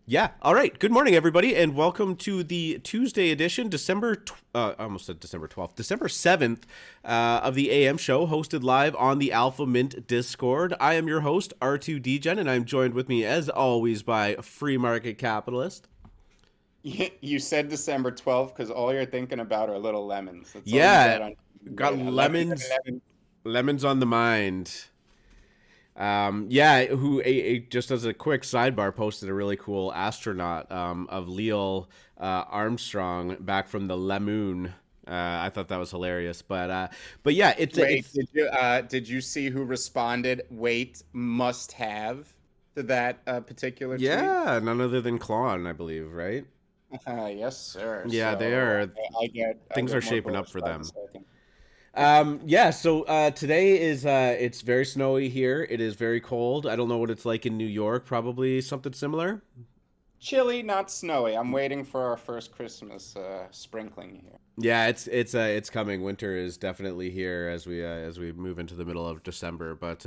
Yeah. All right. Good morning, everybody, and welcome to the Tuesday edition, I almost said December 12th, December 7th of the AM show, hosted live on the Alpha Mint Discord. I am your host, R2DGen, and I'm joined with me, as always, by Free Market Capitalist. You said December 12th because all you're thinking about are little lemons. That's all you Yeah. got on Got right now. Lemons and lemons, lemons. lemons on the mind. Yeah, just as a quick sidebar, posted a really cool astronaut of Neil Armstrong back from the Lamoon. I thought that was hilarious, but yeah, Wait, it's did you see who responded? Wait, must have to that particular tweet? yeah, none other than Klon, I believe, right? Yes, sir. Yeah, they So are. I Things are get more shaping up bullish for by the them. second. Yeah, so today is it's very snowy here. It is very cold. I don't know what it's like in New York. Probably something similar. Chilly, not snowy. I'm waiting for our first Christmas sprinkling here. Yeah, it's coming. Winter is definitely here as we move into the middle of December. But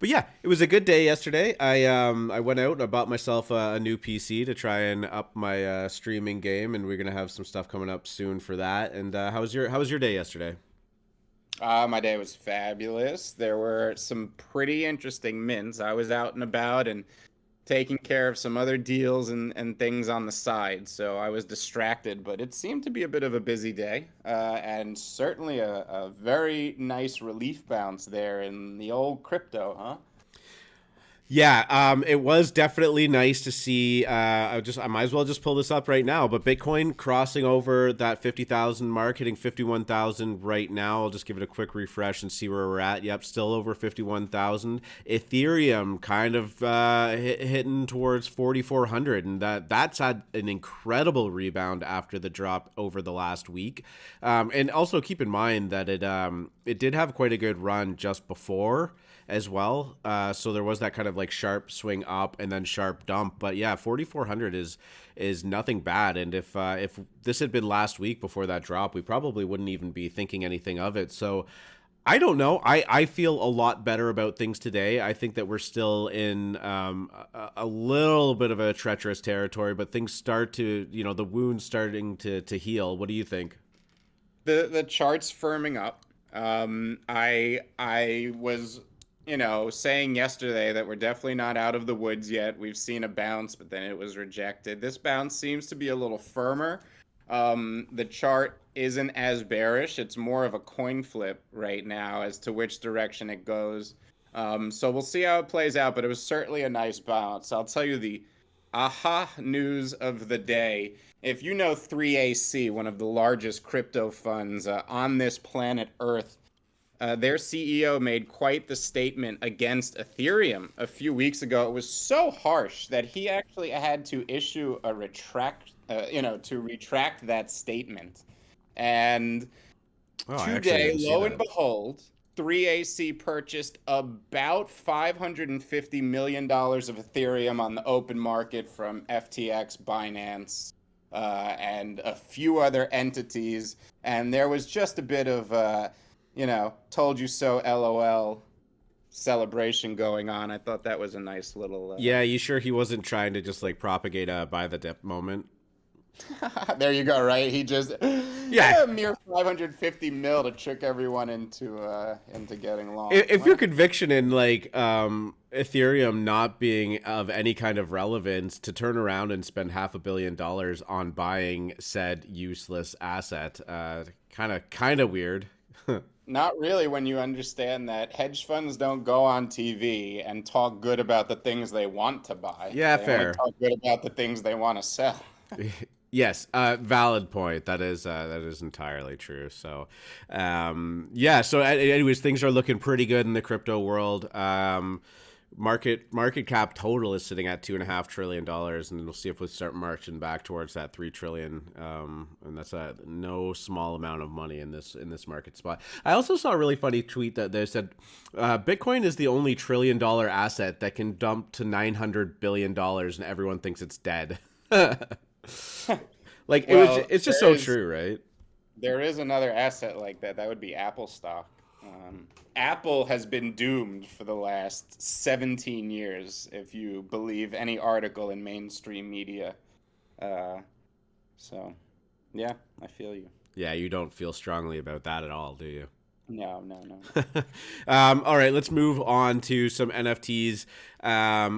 yeah, it was a good day yesterday. I went out and I bought myself a new PC to try and up my streaming game, and we're gonna have some stuff coming up soon for that. And how was your day yesterday? My day was fabulous. There were some pretty interesting mints. I was out and about and taking care of some other deals and things on the side. So I was distracted, but it seemed to be a bit of a busy day. And certainly a very nice relief bounce there in the old crypto, huh? Yeah, it was definitely nice to see. I might as well just pull this up right now. But Bitcoin crossing over that 50,000 mark, hitting 51,000 right now. I'll just give it a quick refresh and see where we're at. Yep, still over 51,000. Ethereum kind of hitting towards 4,400, and that's had an incredible rebound after the drop over the last week. And also keep in mind that it did have quite a good run just before as well. So there was that kind of like sharp swing up and then sharp dump. But yeah, 4,400 is nothing bad. And if this had been last week before that drop, we probably wouldn't even be thinking anything of it. So I don't know. I feel a lot better about things today. I think that we're still in a little bit of a treacherous territory, but things start to, the wound's starting to heal. What do you think? The chart's firming up. I was saying yesterday that we're definitely not out of the woods yet. We've seen a bounce, but then it was rejected. This bounce seems to be a little firmer. The chart isn't as bearish. It's more of a coin flip right now as to which direction it goes. So we'll see how it plays out, but it was certainly a nice bounce. I'll tell you the aha news of the day. If you know 3AC, one of the largest crypto funds on this planet Earth, their CEO made quite the statement against Ethereum a few weeks ago. It was so harsh that he actually had to issue a to retract that statement. And Oh, I actually today, didn't see lo and that. behold, 3AC purchased about $550 million of Ethereum on the open market from FTX, Binance, and a few other entities. And there was just a bit of told you so LOL celebration going on. I thought that was a nice little Yeah, you sure he wasn't trying to just like propagate a buy the dip moment? there you go, right? He just Yeah, a mere 550 mil to trick everyone into getting long. if your Well, conviction in like Ethereum not being of any kind of relevance to turn around and spend $500 million on buying said useless asset, kind of weird. not really when you understand that hedge funds don't go on TV and talk good about the things they want to buy. Yeah, They only fair. talk good about the things they want to sell. Yes, valid point. That is entirely true. So, yeah. So, anyways, things are looking pretty good in the crypto world. Market cap total is sitting at $2.5 trillion, and we'll see if we start marching back towards that 3 trillion. And that's a no small amount of money in this market spot. I also saw a really funny tweet that they said Bitcoin is the only $1 trillion asset that can dump to $900 billion, and everyone thinks it's dead. Like Well, it's just so true, right? there is another asset like that. That would be Apple stock. Apple has been doomed for the last 17 years, if you believe any article in mainstream media. Uh, so, yeah, I feel you. Yeah, you don't feel strongly about that at all, do you? No, no, no. All right, let's move on to some NFTs.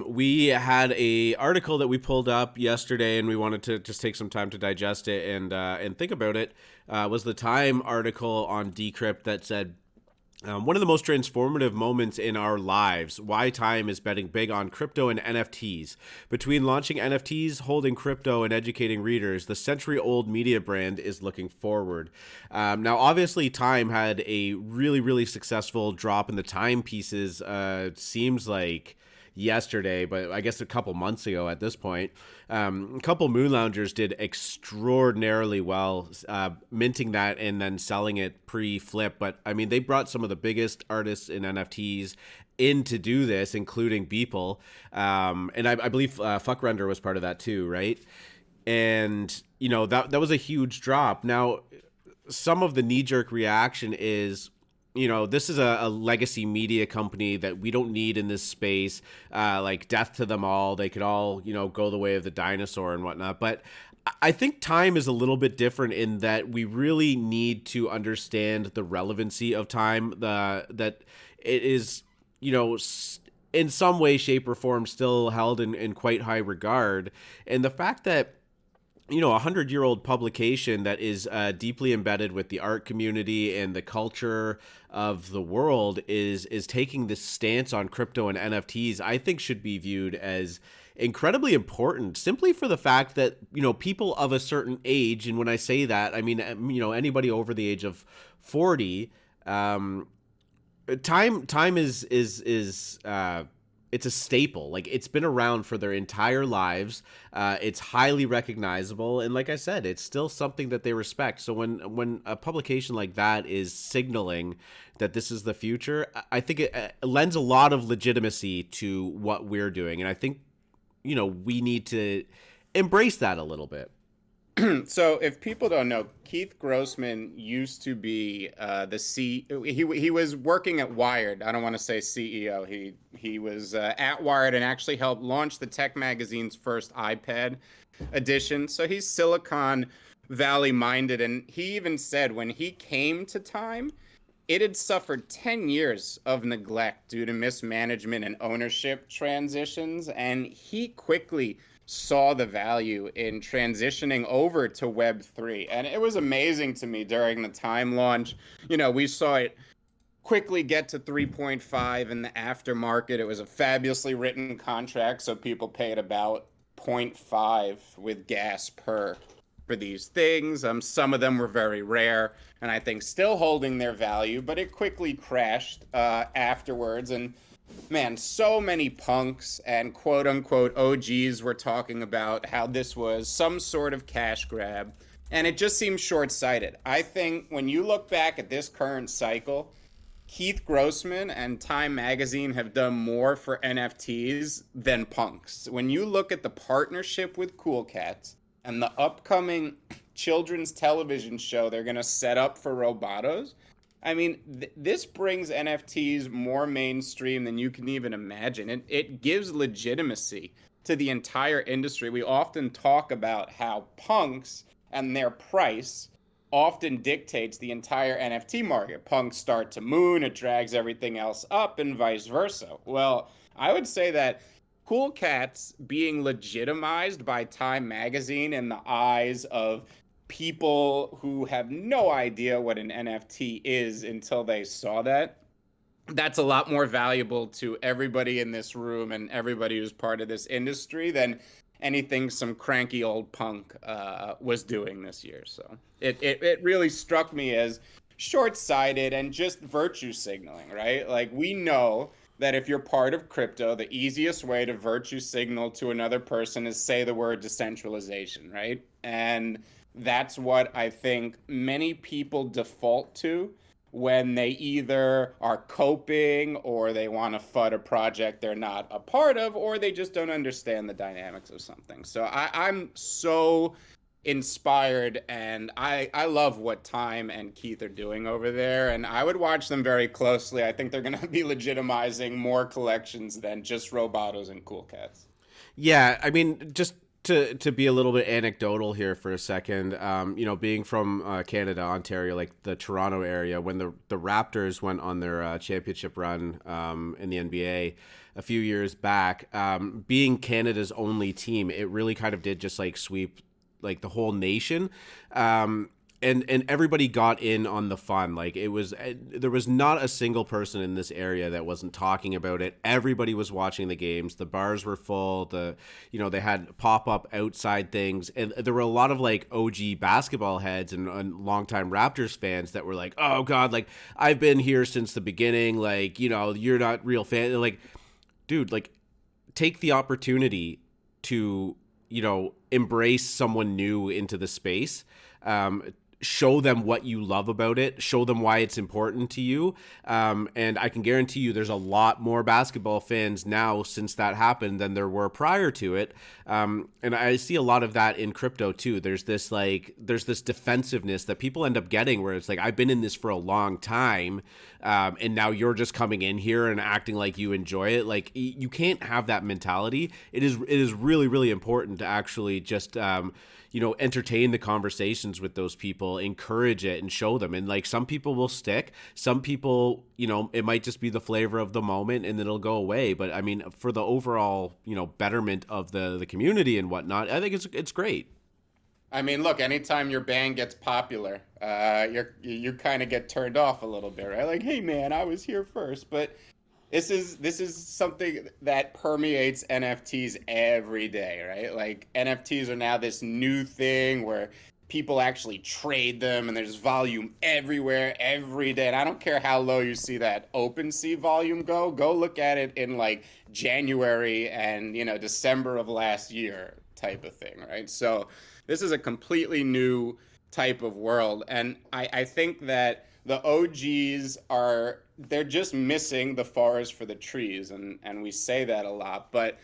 We had a article that we pulled up yesterday, and we wanted to just take some time to digest it and think about it. Was the Time article on Decrypt that said, one of the most transformative moments in our lives, why Time is betting big on crypto and NFTs. Between launching NFTs, holding crypto, and educating readers, the century-old media brand is looking forward. Now, obviously, Time had a really, really successful drop in the Time pieces. Seems like yesterday, but I guess a couple months ago at this point. A couple Moon Loungers did extraordinarily well, minting that and then selling it pre-flip. But I mean, they brought some of the biggest artists in NFTs in to do this, including Beeple. And I believe Fuckrender was part of that too, right? And, you know, that was a huge drop. Now, some of the knee-jerk reaction is, you know, this is a legacy media company that we don't need in this space. Like, death to them all. They could all, you know, go the way of the dinosaur and whatnot. But I think Time is a little bit different in that we really need to understand the relevancy of Time. That it is, you know, in some way, shape, or form still held in quite high regard. And the fact that, you know, 100-year-old publication that is deeply embedded with the art community and the culture of the world is taking this stance on crypto and NFTs, I think should be viewed as incredibly important, simply for the fact that, you know, people of a certain age, and when I say that, I mean, you know, anybody over the age of 40, time is it's a staple. Like, it's been around for their entire lives. It's highly recognizable, and like I said, it's still something that they respect. So when a publication like that is signaling that this is the future, I think it lends a lot of legitimacy to what we're doing, and I think, you know, we need to embrace that a little bit. So, if people don't know, Keith Grossman used to be he was working at Wired. I don't want to say CEO. He was at Wired and actually helped launch the tech magazine's first iPad edition. So he's Silicon Valley minded, and he even said when he came to Time, it had suffered 10 years of neglect due to mismanagement and ownership transitions, and he quickly saw the value in transitioning over to Web3. And it was amazing to me during the Time launch. You know, we saw it quickly get to 3.5 in the aftermarket. It was a fabulously written contract, so people paid about zero point 0.5 with gas per for these things. Some of them were very rare, and I think still holding their value, but it quickly crashed afterwards. And man, so many punks and quote unquote OGs were talking about how this was some sort of cash grab, and it just seems short sighted. I think when you look back at this current cycle, Keith Grossman and Time Magazine have done more for NFTs than punks. When you look at the partnership with Cool Cats and the upcoming children's television show they're going to set up for Robotos, I mean, this brings NFTs more mainstream than you can even imagine. It gives legitimacy to the entire industry. We often talk about how punks and their price often dictates the entire NFT market. Punks start to moon, it drags everything else up, and vice versa. Well, I would say that Cool Cats being legitimized by Time Magazine in the eyes of people who have no idea what an NFT is until they saw that, that's a lot more valuable to everybody in this room and everybody who's part of this industry than anything some cranky old punk was doing this year. So it really struck me as short-sighted and just virtue signaling, right? Like, we know that if you're part of crypto, the easiest way to virtue signal to another person is say the word decentralization, right? And that's what I think many people default to when they either are coping or they want to FUD a project they're not a part of, or they just don't understand the dynamics of something. So I'm so inspired, and I love what Time and Keith are doing over there, and I would watch them very closely. I think they're going to be legitimizing more collections than just Robotos and Cool Cats. Yeah, I mean, just to be a little bit anecdotal here for a second, being from Canada, Ontario, like the Toronto area, when the Raptors went on their championship run in the NBA a few years back, being Canada's only team, it really kind of did just like sweep like the whole nation. And everybody got in on the fun. Like it was, there was not a single person in this area that wasn't talking about it. Everybody was watching the games. The bars were full. They had pop up outside things, and there were a lot of like OG basketball heads and longtime Raptors fans that were like, "Oh God, like I've been here since the beginning. Like you're not real fan." Like, dude, like take the opportunity to embrace someone new into the space. Show them what you love about it, show them why it's important to you. And I can guarantee you there's a lot more basketball fans now since that happened than there were prior to it. And I see a lot of that in crypto too. There's this defensiveness that people end up getting where it's like, I've been in this for a long time. And now you're just coming in here and acting like you enjoy it. Like you can't have that mentality. It is really, really important to actually just, entertain the conversations with those people, encourage it and show them. And like some people will stick, some people, it might just be the flavor of the moment and it'll go away. But I mean, for the overall, betterment of the community and whatnot, I think it's great. I mean, look, anytime your band gets popular, you kind of get turned off a little bit, right? Like, hey man, I was here first. But this is something that permeates NFTs every day, right? Like NFTs are now this new thing where people actually trade them and there's volume everywhere every day. And I don't care how low you see that OpenSea volume go look at it in like January and December of last year type of thing, right? So this is a completely new type of world. And I think that the OGs they're just missing the forest for the trees, and we say that a lot, but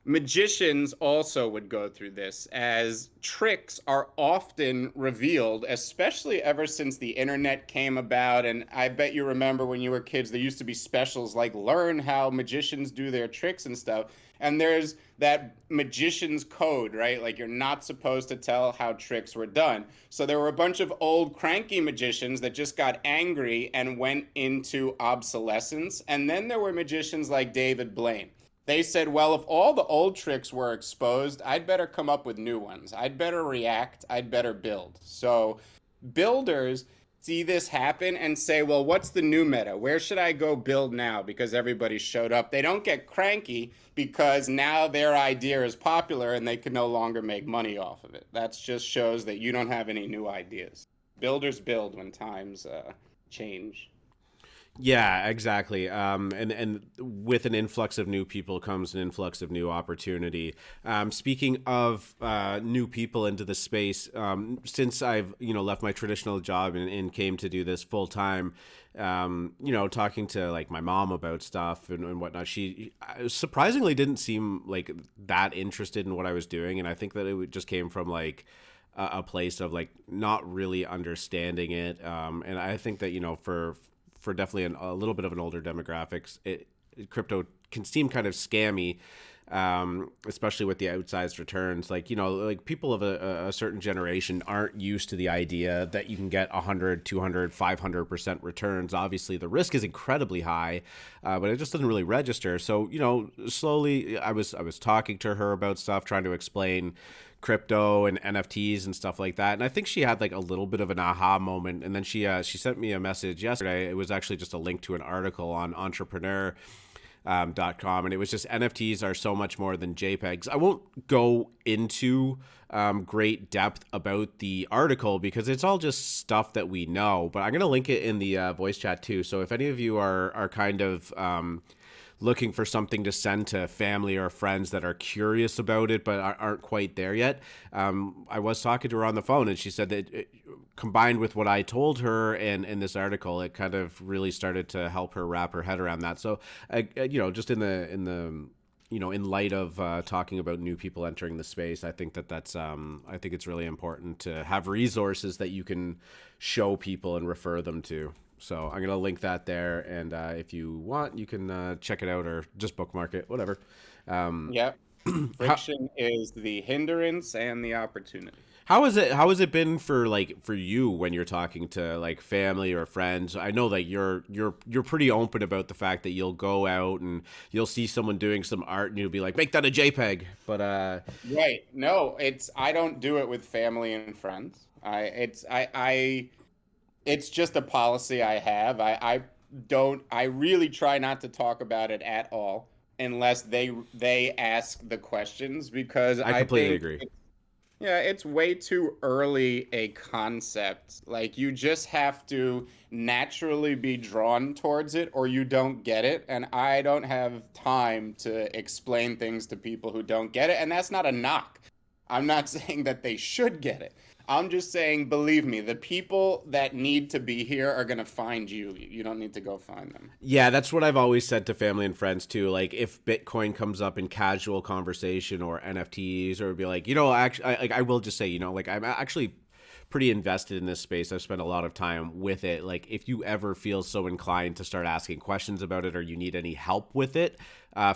magicians also would go through this, as tricks are often revealed, especially ever since the internet came about. And I bet you remember when you were kids, there used to be specials like learn how magicians do their tricks and stuff. And there's that magician's code, right? Like you're not supposed to tell how tricks were done. So there were a bunch of old cranky magicians that just got angry and went into obsolescence. And then there were magicians like David Blaine. They said, well, if all the old tricks were exposed, I'd better come up with new ones. I'd better react. I'd better build. So builders see this happen and say, well, what's the new meta? Where should I go build now? Because everybody showed up. They don't get cranky because now their idea is popular and they can no longer make money off of it. That just shows that you don't have any new ideas. Builders build when times change. Yeah, exactly. And with an influx of new people comes an influx of new opportunity. Speaking of new people into the space, since I've left my traditional job and came to do this full time, talking to like my mom about stuff and whatnot, she surprisingly didn't seem like that interested in what I was doing, and I think that it just came from like a place of like not really understanding it. And I think that for definitely a little bit of an older demographics, crypto can seem kind of scammy, especially with the outsized returns. Like, like people of a certain generation aren't used to the idea that you can get 100, 200, 500% returns. Obviously, the risk is incredibly high, but it just doesn't really register. So, slowly I was talking to her about stuff, trying to explain crypto and NFTs and stuff like that. And I think she had like a little bit of an aha moment. And then she sent me a message yesterday. It was actually just a link to an article on entrepreneur.com, and it was just NFTs are so much more than JPEGs. I won't go into great depth about the article because it's all just stuff that we know, but I'm going to link it in the voice chat too. So if any of you are kind of looking for something to send to family or friends that are curious about it but aren't quite there yet, I was talking to her on the phone, and she said that combined with what I told her and in this article, it kind of really started to help her wrap her head around that. So, just in the in light of talking about new people entering the space, I think that's I think it's really important to have resources that you can show people and refer them to. So I'm gonna link that there, and if you want, you can check it out or just bookmark it, whatever. Yep. How, Friction is the hindrance and the opportunity. how has it been for you when you're talking to like family or friends? I know that you're pretty open about the fact that you'll go out and you'll see someone doing some art and you'll be like, make that a JPEG. But Right. No, I don't do it with family and friends. It's just a policy I have. I really try not to talk about it at all unless they ask the questions, because I I completely think agree. yeah, it's way too early a concept. Like, you just have to naturally be drawn towards it or you don't get it. And I don't have time to explain things to people who don't get it. And that's not a knock. I'm not saying that they should get it. I'm just saying, believe me, the people that need to be here are going to find you. You don't need to go find them. Yeah, that's what I've always said to family and friends too. Like if Bitcoin comes up in casual conversation or NFTs, or be like, actually, I will just say, like I'm actually pretty invested in this space. I've spent a lot of time with it. Like if you ever feel so inclined to start asking questions about it or you need any help with it,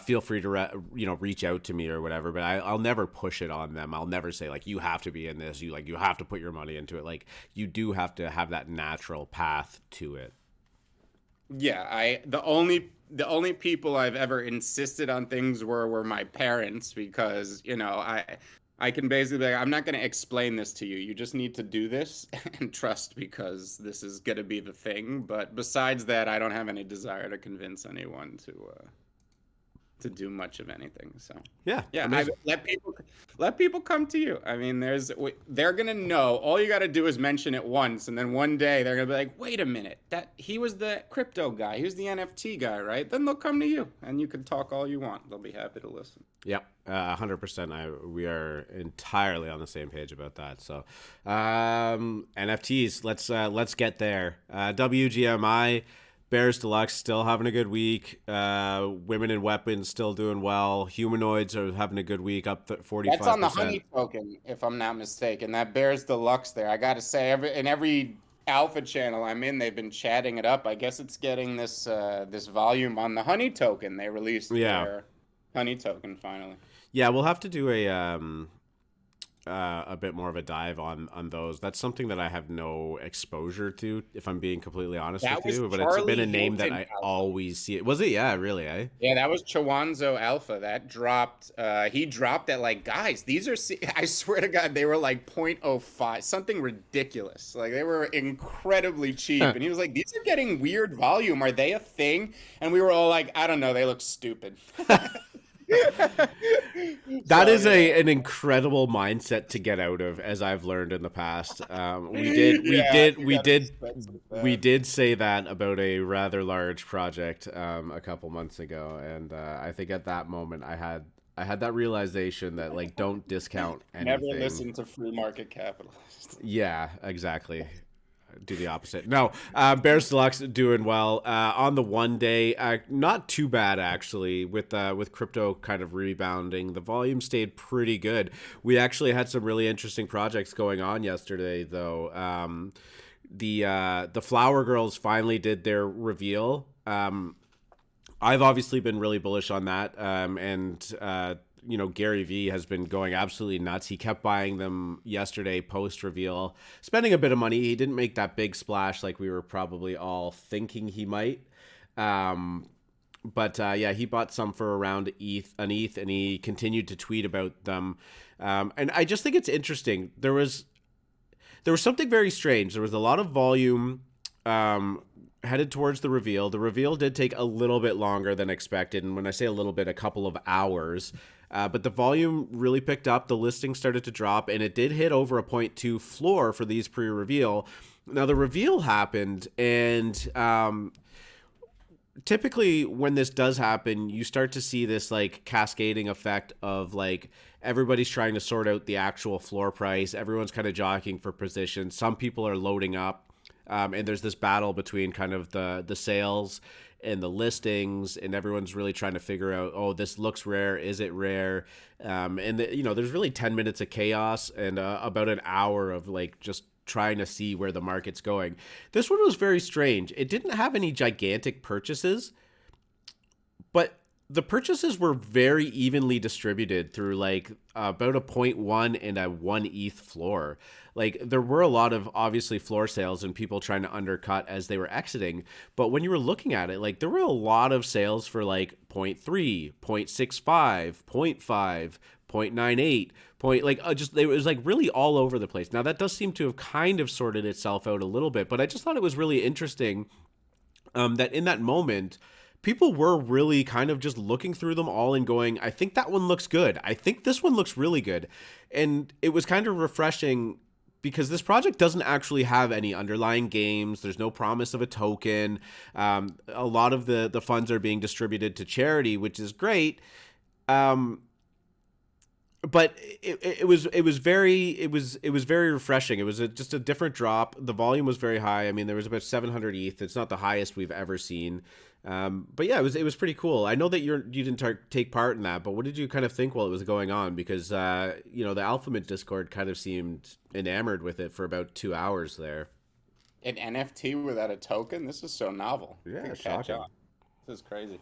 feel free to reach out to me or whatever. But I'll never push it on them. I'll never say like you have to be in this. You have to put your money into it. Like you do have to have that natural path to it. Yeah, the only people I've ever insisted on things were my parents, because I can basically be like, I'm not going to explain this to you. You just need to do this and trust, because this is going to be the thing. But besides that, I don't have any desire to convince anyone to do much of anything. So Yeah, yeah, amazing. let people come to you. I mean, they're gonna know. All you got to do is mention it once, and then one day they're gonna be like, wait a minute, that he was the crypto guy, he was the NFT guy, right? Then they'll come to you, and you can talk all you want. They'll be happy to listen. Yep, 100%. We are entirely on the same page about that. So, NFTs. Let's get there. WGMI. Bears Deluxe still having a good week. Women in Weapons still doing well. Humanoids are having a good week, up 45%. That's on the honey token, if I'm not mistaken. That Bears Deluxe there. I got to say, every alpha channel I'm in, they've been chatting it up. I guess it's getting this volume on the honey token. They released their honey token finally. Yeah, we'll have to do a bit more of a dive on those. That's something that I have no exposure to, if I'm being completely honest with you. But it's been a name that I always see. Was it? Yeah, really, eh? Yeah, that was Chawanzo Alpha. That dropped. He dropped at like, guys, these are. I swear to God, they were like 0.05, something ridiculous. Like they were incredibly cheap. And he was like, these are getting weird volume. Are they a thing? And we were all like, I don't know. They look stupid. That is an incredible mindset to get out of, as I've learned in the past. We did say that about a rather large project a couple months ago, and I think at that moment I had that realization that like don't discount anything. Never listen to free market capitalists. Yeah, exactly. Do the opposite. No, Bears Deluxe doing well on the 1 day. Not too bad actually. With crypto kind of rebounding, the volume stayed pretty good. We actually had some really interesting projects going on yesterday, though. The Flower Girls finally did their reveal. I've obviously been really bullish on that, and Gary Vee has been going absolutely nuts. He kept buying them yesterday post reveal, spending a bit of money. He didn't make that big splash like we were probably all thinking he might. But he bought some for around an ETH, and he continued to tweet about them. And I just think it's interesting. There was something very strange. There was a lot of volume headed towards the reveal. The reveal did take a little bit longer than expected, and when I say a little bit, a couple of hours. But the volume really picked up. The listing started to drop, and it did hit over a 0.2 floor for these pre-reveal. Now, the reveal happened, and typically when this does happen, you start to see this like cascading effect of like everybody's trying to sort out the actual floor price. Everyone's kind of jockeying for position. Some people are loading up, and there's this battle between kind of the sales and the listings, and everyone's really trying to figure out, oh, this looks rare, is it rare? There's really 10 minutes of chaos and about an hour of like just trying to see where the market's going. This one was very strange. It didn't have any gigantic purchases, but the purchases were very evenly distributed through like about a 0.1 and a 1 ETH floor. Like there were a lot of obviously floor sales and people trying to undercut as they were exiting. But when you were looking at it, like there were a lot of sales for like 0.3, 0.65, 0.5, 0.98, it was like really all over the place. Now that does seem to have kind of sorted itself out a little bit, but I just thought it was really interesting that in that moment, people were really kind of just looking through them all and going, I think that one looks good. I think this one looks really good. And it was kind of refreshing because this project doesn't actually have any underlying games. There's no promise of a token. A lot of the funds are being distributed to charity, which is great. But it was very refreshing. It was just a different drop. The volume was very high. I mean, there was about 700 ETH. It's not the highest we've ever seen. But yeah, it was pretty cool. I know that you didn't take part in that, but what did you kind of think while it was going on? Because the AlphaMint Discord kind of seemed enamored with it for about 2 hours there. An NFT without a token? This is so novel. Yeah, shocking. This is crazy.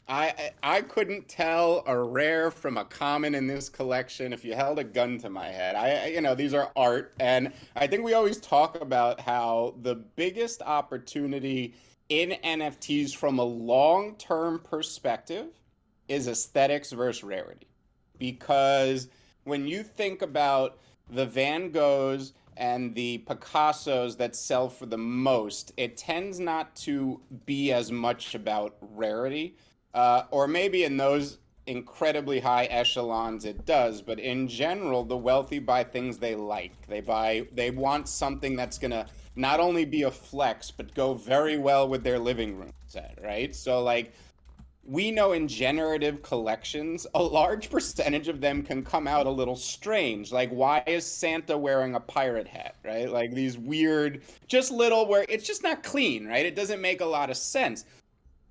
I couldn't tell a rare from a common in this collection if you held a gun to my head. These are art, and I think we always talk about how the biggest opportunity in NFTs from a long-term perspective is aesthetics versus rarity. Because when you think about the Van Goghs and the Picassos that sell for the most, it tends not to be as much about rarity. Or maybe in those incredibly high echelons it does, but in general, the wealthy buy things they like. They want something that's gonna not only be a flex, but go very well with their living room set, right? So like, we know in generative collections, a large percentage of them can come out a little strange. Like, why is Santa wearing a pirate hat, right? Like these weird, just little where it's just not clean, right? It doesn't make a lot of sense.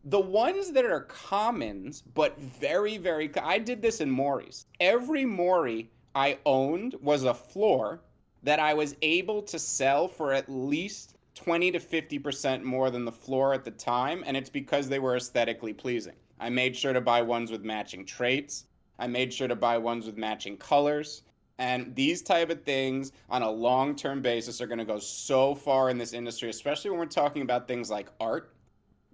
The ones that are commons, but very, very, I did this in Moris. Every Mori I owned was a floor that I was able to sell for at least 20 to 50% more than the floor at the time, and it's because they were aesthetically pleasing. I made sure to buy ones with matching traits. I made sure to buy ones with matching colors. And these type of things on a long-term basis are going to go so far in this industry, especially when we're talking about things like art,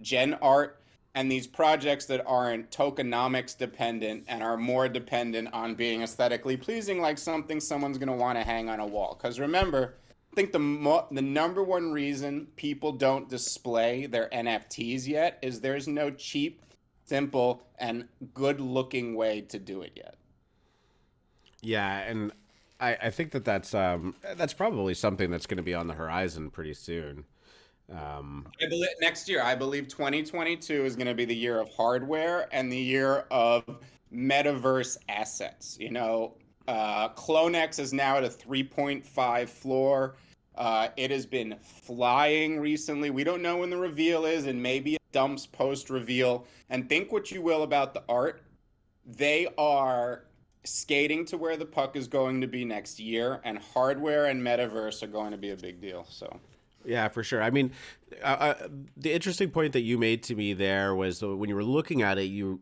gen art, and these projects that aren't tokenomics dependent and are more dependent on being aesthetically pleasing, like something someone's going to want to hang on a wall. Because remember, I think the number one reason people don't display their NFTs yet is there's no cheap, simple, and good-looking way to do it yet. Yeah, and I think that's probably something that's going to be on the horizon pretty soon. I believe next year, I believe 2022 is going to be the year of hardware and the year of metaverse assets. Clonex is now at a 3.5 floor. It has been flying recently. We don't know when the reveal is, and maybe it dumps post-reveal. And think what you will about the art. They are skating to where the puck is going to be next year, and hardware and metaverse are going to be a big deal. So. Yeah, for sure. I mean, the interesting point that you made to me there was when you were looking at it, you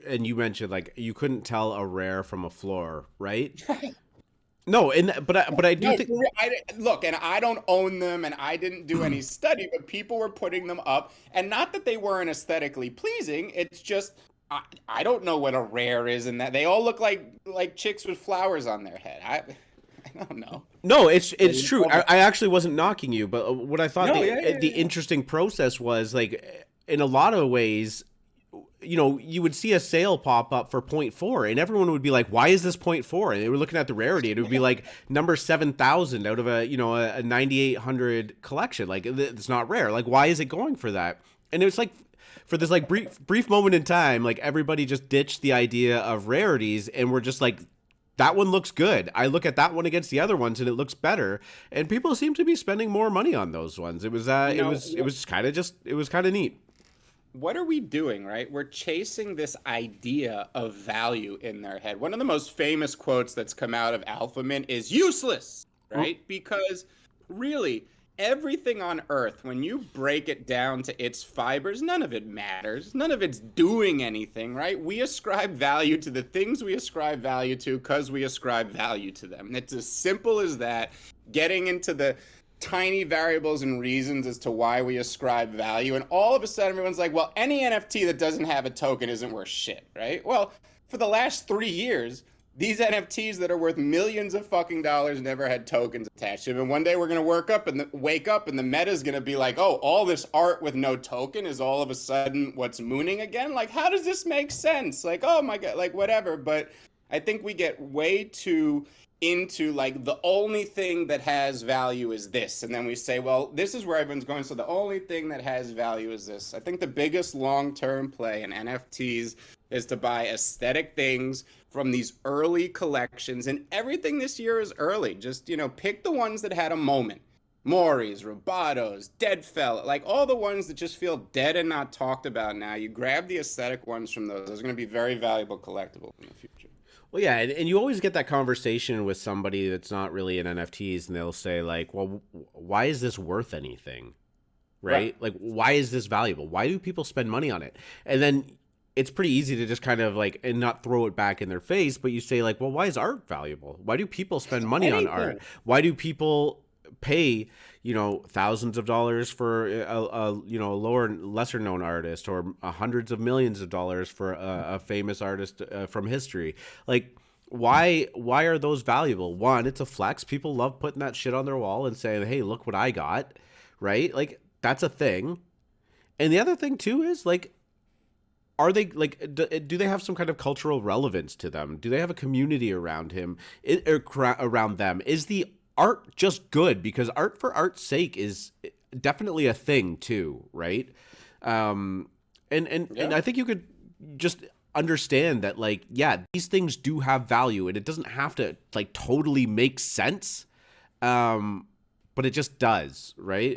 mentioned like you couldn't tell a rare from a floor, right? No, but I do think. Look, and I don't own them, and I didn't do any study, but people were putting them up, and not that they weren't aesthetically pleasing. It's just I don't know what a rare is, and that they all look like chicks with flowers on their head. I don't know. No, it's true. I actually wasn't knocking you, but what I thought the interesting process was like in a lot of ways, you would see a sale pop up for 0.4 and everyone would be like, why is this 0.4? And they were looking at the rarity. It would be like number 7,000 out of a 9,800 collection. Like it's not rare. Like, why is it going for that? And it was like, for this like brief moment in time, like everybody just ditched the idea of rarities and we're just like, that one looks good. I look at that one against the other ones and it looks better. And people seem to be spending more money on those ones. It was kind of neat. what are we doing, right? We're chasing this idea of value in their head. One of the most famous quotes that's come out of Alpha Mint is useless, right? Because really, everything on Earth, when you break it down to its fibers, none of it matters. None of it's doing anything, right? We ascribe value to the things we ascribe value to because we ascribe value to them. It's as simple as that. Getting into the tiny variables and reasons as to why we ascribe value, and all of a sudden everyone's like, well, any NFT that doesn't have a token isn't worth shit, right? Well, for the last 3 years, these NFTs that are worth millions of fucking dollars never had tokens attached to them. And one day we're going to wake up and the meta is going to be like, oh, all this art with no token is all of a sudden what's mooning again? Like, how does this make sense? Like, oh my God, like whatever. But I think we get way too into like the only thing that has value is this, and then we say, well, this is where everyone's going, so the only thing that has value is this. I think the biggest long-term play in NFTs is to buy aesthetic things from these early collections, and everything this year is early. Just, you know, pick the ones that had a moment. Maury's, Robotos, Deadfell, like all the ones that just feel dead and not talked about now. You grab the aesthetic ones from those. Those are going to be very valuable collectibles in the future. Well, yeah, and you always get that conversation with somebody that's not really in NFTs, and they'll say like, well, why is this worth anything? Right? Like, why is this valuable? Why do people spend money on it? And then it's pretty easy to just kind of like, and not throw it back in their face, but you say like, well, why is art valuable? Why do people spend money on art? Why do people pay, you know, thousands of dollars for a you know, lesser known artist, or hundreds of millions of dollars for a famous artist from history? Like, why are those valuable? One, it's a flex. People love putting that shit on their wall and saying, hey, look what I got, right? Like, that's a thing. And the other thing too is like, are they like, do they have some kind of cultural relevance to them? Do they have a community around him, around them? Is the art just good? Because art for art's sake is definitely a thing too, right? And I think you could just understand that, like, yeah, these things do have value, and it doesn't have to like totally make sense, but it just does, right?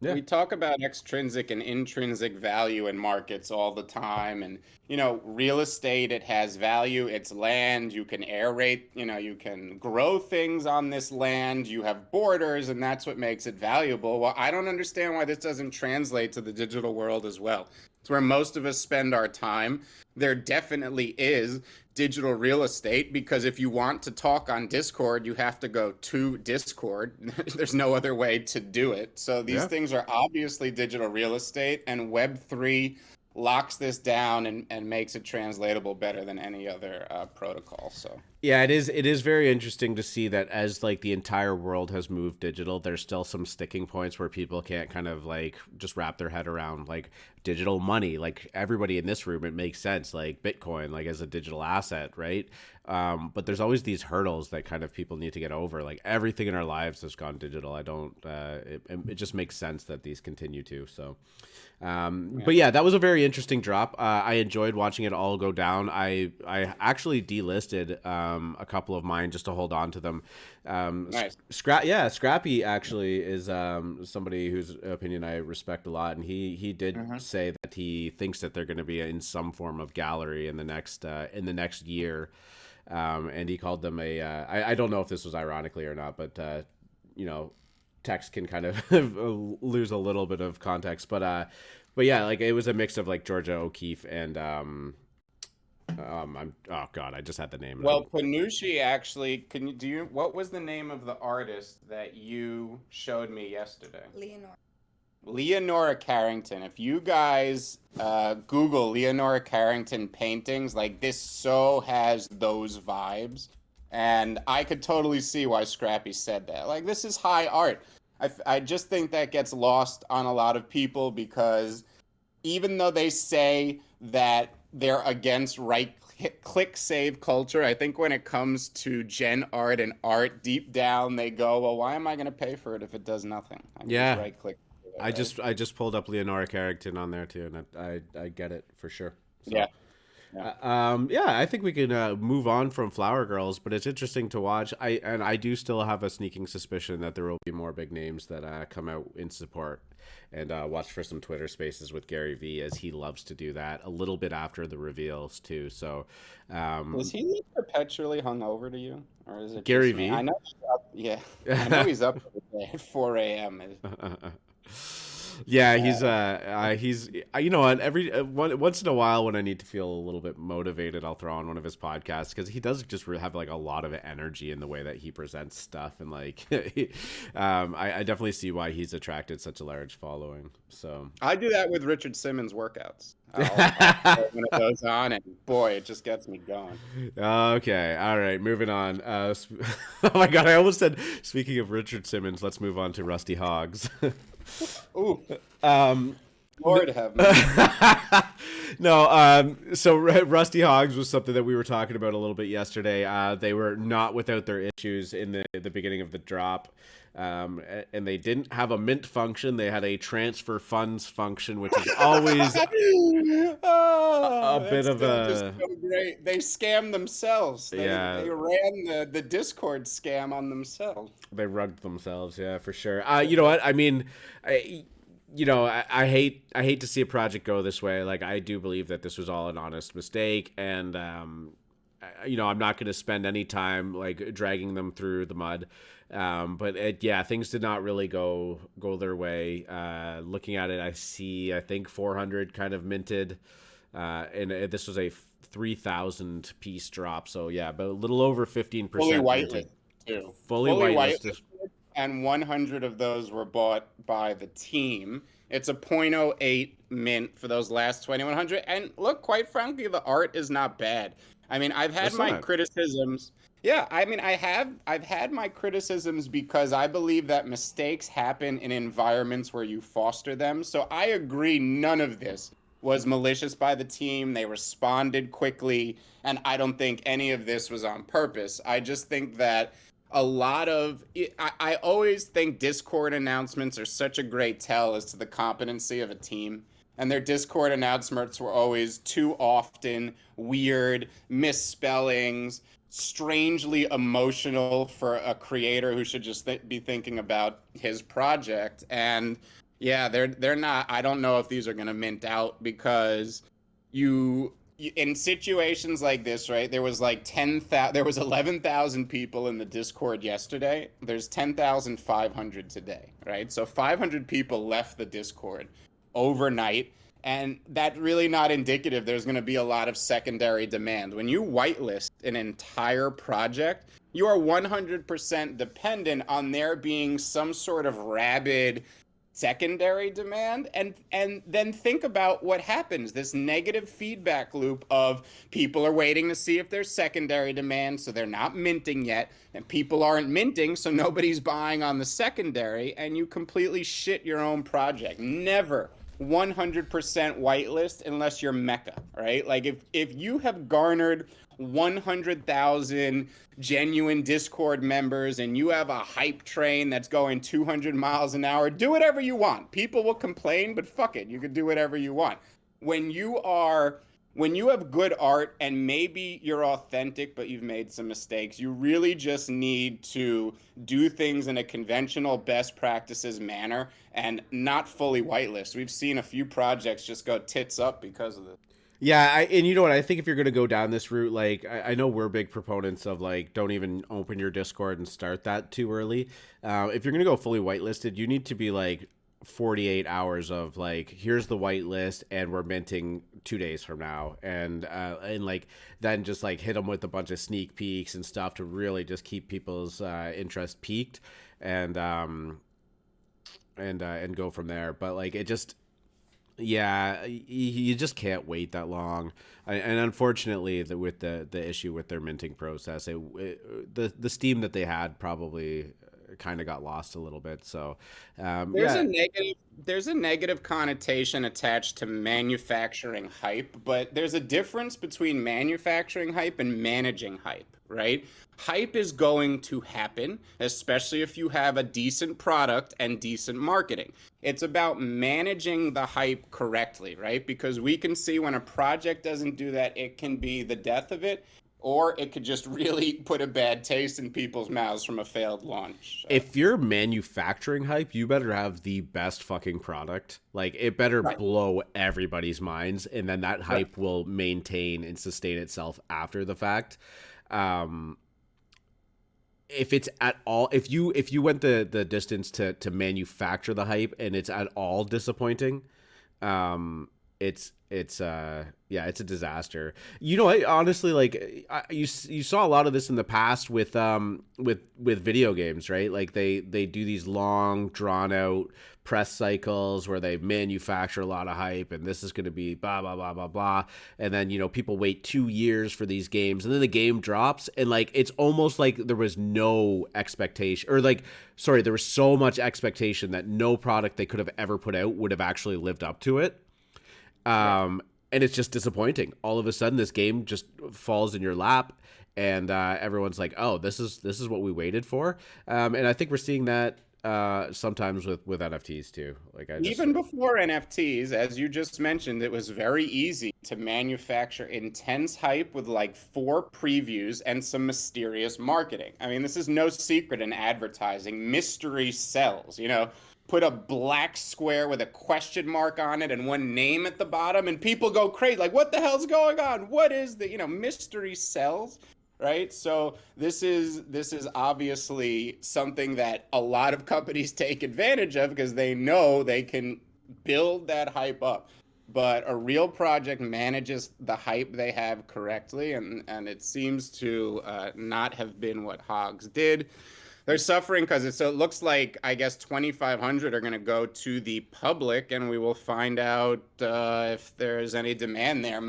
We talk about extrinsic and intrinsic value in markets all the time. And, you know, real estate, it has value. It's land. You can aerate, you know, you can grow things on this land. You have borders, and that's what makes it valuable. Well, I don't understand why this doesn't translate to the digital world as well. It's where most of us spend our time. There definitely is digital real estate, because if you want to talk on Discord, you have to go to Discord. There's no other way to do it. So these things are obviously digital real estate, and Web3 locks this down and makes it translatable better than any other protocol. So yeah, it is very interesting to see that as like the entire world has moved digital, there's still some sticking points where people can't kind of like just wrap their head around like digital money. Like everybody in this room, it makes sense, like Bitcoin, like as a digital asset, right? But there's always these hurdles that kind of people need to get over. Like everything in our lives has gone digital. It just makes sense that these continue to. So, but yeah, that was a very interesting drop. I enjoyed watching it all go down. I actually delisted a couple of mine just to hold on to them. Nice. Scrappy actually is somebody whose opinion I respect a lot, and he did say that he thinks that they're going to be in some form of gallery in the next year. And he called them I don't know if this was ironically or not, but you know, text can kind of lose a little bit of context, but yeah, like it was a mix of like Georgia O'Keeffe and oh god, I just had the name. Well, Panucci actually, what was the name of the artist that you showed me yesterday? Leonora Carrington. If you guys Google Leonora Carrington paintings, like this so has those vibes. And I could totally see why Scrappy said that. Like, this is high art. I just think that gets lost on a lot of people, because even though they say that they're against right-click save culture, I think when it comes to gen art and art, deep down they go, well, why am I going to pay for it if it does nothing? Yeah. Right-click. I just pulled up Leonora Carrington on there too, and I get it for sure. So. Yeah. Yeah. Yeah, I think we can move on from Flower Girls, but it's interesting to watch. I do still have a sneaking suspicion that there will be more big names that come out in support. And watch for some Twitter Spaces with Gary V, as he loves to do that a little bit after the reveals too. So, Is he like perpetually hungover to you, or is it Gary just me? I V. know he's up, yeah, I know he's up every day at 4 a.m. Yeah, Uh, he's you know what, every once in a while when I need to feel a little bit motivated, I'll throw on one of his podcasts, because he does just have like a lot of energy in the way that he presents stuff, and like I definitely see why he's attracted such a large following. So I do that with Richard Simmons workouts. I'll throw one of those on, and boy, it just gets me going. Okay, all right, moving on. Oh my god, I almost said, speaking of Richard Simmons, let's move on to Rusty Hogs. Ooh, um Lord have mercy. No, so Rusty Hogs was something that we were talking about a little bit yesterday. They were not without their issues in the beginning of the drop. And they didn't have a mint function. They had a transfer funds function, which is always a bit That's of still just a, so great. They scammed themselves. yeah, They ran the Discord scam on themselves. they rugged themselves. Yeah, for sure. You know what? I mean, I hate to see a project go this way. Like, I do believe that this was all an honest mistake, and I'm not going to spend any time like dragging them through the mud. But things did not really go their way. Looking at it, I think 400 kind of minted, and this was a 3,000 piece drop. So yeah, but a little over 15% Fully minted. whitelisted too. Fully Whitelisted, whitelisted. and 100 of those were bought by the team. It's a zero point zero 0.08 mint for those last 2,100. And look, quite frankly, the art is not bad. I mean, I've had That's my not. criticisms. Yeah, I mean, I've had my criticisms because I believe that mistakes happen in environments where you foster them. So I agree, none of this was malicious by the team. They responded quickly, and I don't think any of this was on purpose. I just think that a lot of I always think Discord announcements are such a great tell as to the competency of a team. And their Discord announcements were always too often weird, misspellings, strangely emotional for a creator who should just be thinking about his project. And yeah, they're not. I don't know if these are gonna mint out because in situations like this, right? There was like 10,000. There was 11,000 people in the Discord yesterday. There's 10,500 today, right? So 500 people left the Discord overnight, and that's really not indicative there's going to be a lot of secondary demand. When you whitelist an entire project, you are 100% dependent on there being some sort of rabid secondary demand, and then think about what happens, this negative feedback loop of people are waiting to see if there's secondary demand, so they're not minting yet, and people aren't minting, so nobody's buying on the secondary, and you completely shit your own project. Never 100% whitelist unless you're Mecca, right? Like if you have garnered 100,000 genuine Discord members and you have a hype train that's going 200 miles an hour, do whatever you want. People will complain, but fuck it, you can do whatever you want. When you have good art and maybe you're authentic but you've made some mistakes, you really just need to do things in a conventional best practices manner and not fully whitelist. We've seen a few projects just go tits up because of this. Yeah, and you know what? I think if you're gonna go down this route, like I know we're big proponents of like don't even open your Discord and start that too early. If you're gonna go fully whitelisted, you need to be like 48 hours of like here's the whitelist and we're minting 2 days from now, and like then just like hit them with a bunch of sneak peeks and stuff to really just keep people's interest peaked, and go from there. But like it just. Yeah, you just can't wait that long, and unfortunately, with the issue with their minting process, the steam that they had probably kind of got lost a little bit. So, there's a negative connotation attached to manufacturing hype, but there's a difference between manufacturing hype and managing hype, right? Hype is going to happen, especially if you have a decent product and decent marketing. It's about managing the hype correctly, right? Because we can see when a project doesn't do that, it can be the death of it, or it could just really put a bad taste in people's mouths from a failed launch. So. If you're manufacturing hype, you better have the best fucking product. Like, it better Right. blow everybody's minds, and then that Right. hype will maintain and sustain itself after the fact. Um, if it's at all, if you went the distance to manufacture the hype and it's at all disappointing, it's yeah, it's a disaster. You know, I honestly, like, you saw a lot of this in the past with with video games, right? Like, they do these long drawn out press cycles where they manufacture a lot of hype, and this is going to be blah blah blah blah blah, and then, you know, people wait 2 years for these games, and then the game drops, and like, it's almost like there was no expectation, or like, sorry, there was so much expectation that no product they could have ever put out would have actually lived up to it. And it's just disappointing. All of a sudden, this game just falls in your lap, and everyone's like, "Oh, this is what we waited for." And I think we're seeing that sometimes with NFTs too. Like, I just Even before NFTs, as you just mentioned, it was very easy to manufacture intense hype with like 4 previews and some mysterious marketing. I mean, this is no secret in advertising. Mystery sells, you know. Put a black square with a question mark on it and one name at the bottom, and people go crazy. Like, what the hell's going on? What is the, mystery sells? Right? So this is obviously something that a lot of companies take advantage of because they know they can build that hype up. But a real project manages the hype they have correctly, and it seems to not have been what Hogs did. They're suffering because it looks like, I guess, 2,500 are going to go to the public, and we will find out if there's any demand there.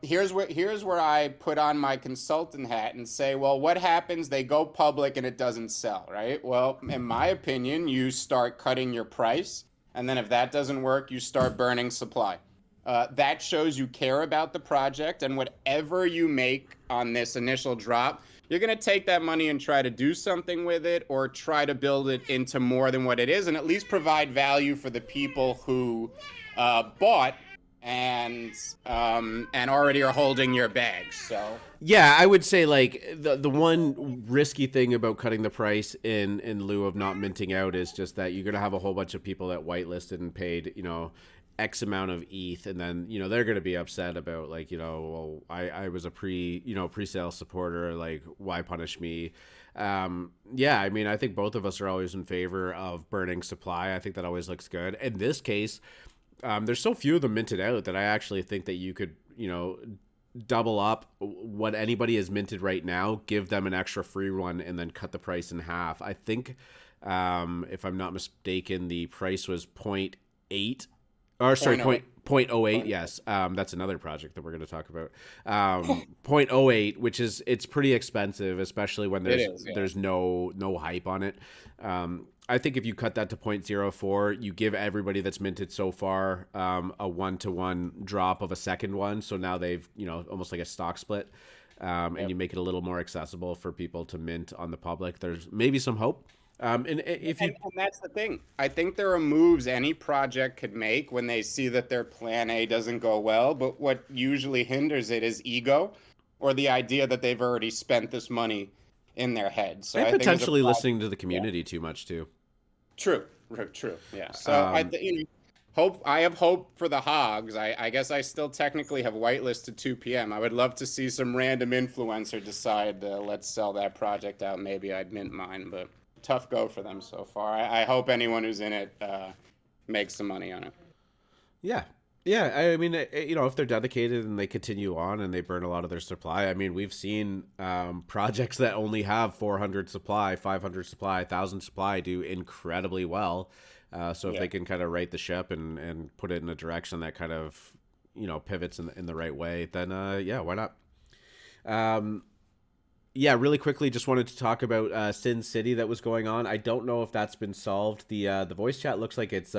Here's where I put on my consultant hat and say, well, what happens? They go public and it doesn't sell, right? Well, in my opinion, you start cutting your price, and then if that doesn't work, you start burning supply. That shows you care about the project, and whatever you make on this initial drop, you're going to take that money and try to do something with it, or try to build it into more than what it is, and at least provide value for the people who bought and already are holding your bags. So yeah, I would say, like, the one risky thing about cutting the price in lieu of not minting out is just that you're gonna have a whole bunch of people that whitelisted and paid, X amount of ETH, and then, they're gonna be upset about, like, well, I was a pre-sale supporter, like, why punish me? Yeah, I mean, I think both of us are always in favor of burning supply. I think that always looks good. In this case, there's so few of them minted out that I actually think that you could, double up what anybody has minted right now, give them an extra free one, and then cut the price in half. I think, if I'm not mistaken, the price was 0.8, or sorry, point oh eight. Yes, that's another project that we're going to talk about. 0.08, which it's pretty expensive, especially when there's no hype on it. I think if you cut that to 0.04, you give everybody that's minted so far a 1-to-1 drop of a second one. So now they've, almost like a stock split, and you make it a little more accessible for people to mint on the public. There's maybe some hope. And that's the thing. I think there are moves any project could make when they see that their plan A doesn't go well. But what usually hinders it is ego, or the idea that they've already spent this money in their head. So and I potentially think listening to the community too much too. True. Yeah. So I have hope for the Hogs. I guess I still technically have whitelisted 2 p.m. I would love to see some random influencer decide, let's sell that project out. Maybe I'd mint mine, but tough go for them so far. I hope anyone who's in it makes some money on it. Yeah. Yeah, I mean, if they're dedicated and they continue on and they burn a lot of their supply, I mean, we've seen projects that only have 400 supply, 500 supply, 1,000 supply do incredibly well. So if they can kind of right the ship and put it in a direction that kind of, pivots in the right way, then yeah, why not? Yeah, really quickly, just wanted to talk about Syn City that was going on. I don't know if that's been solved. The voice chat looks like it's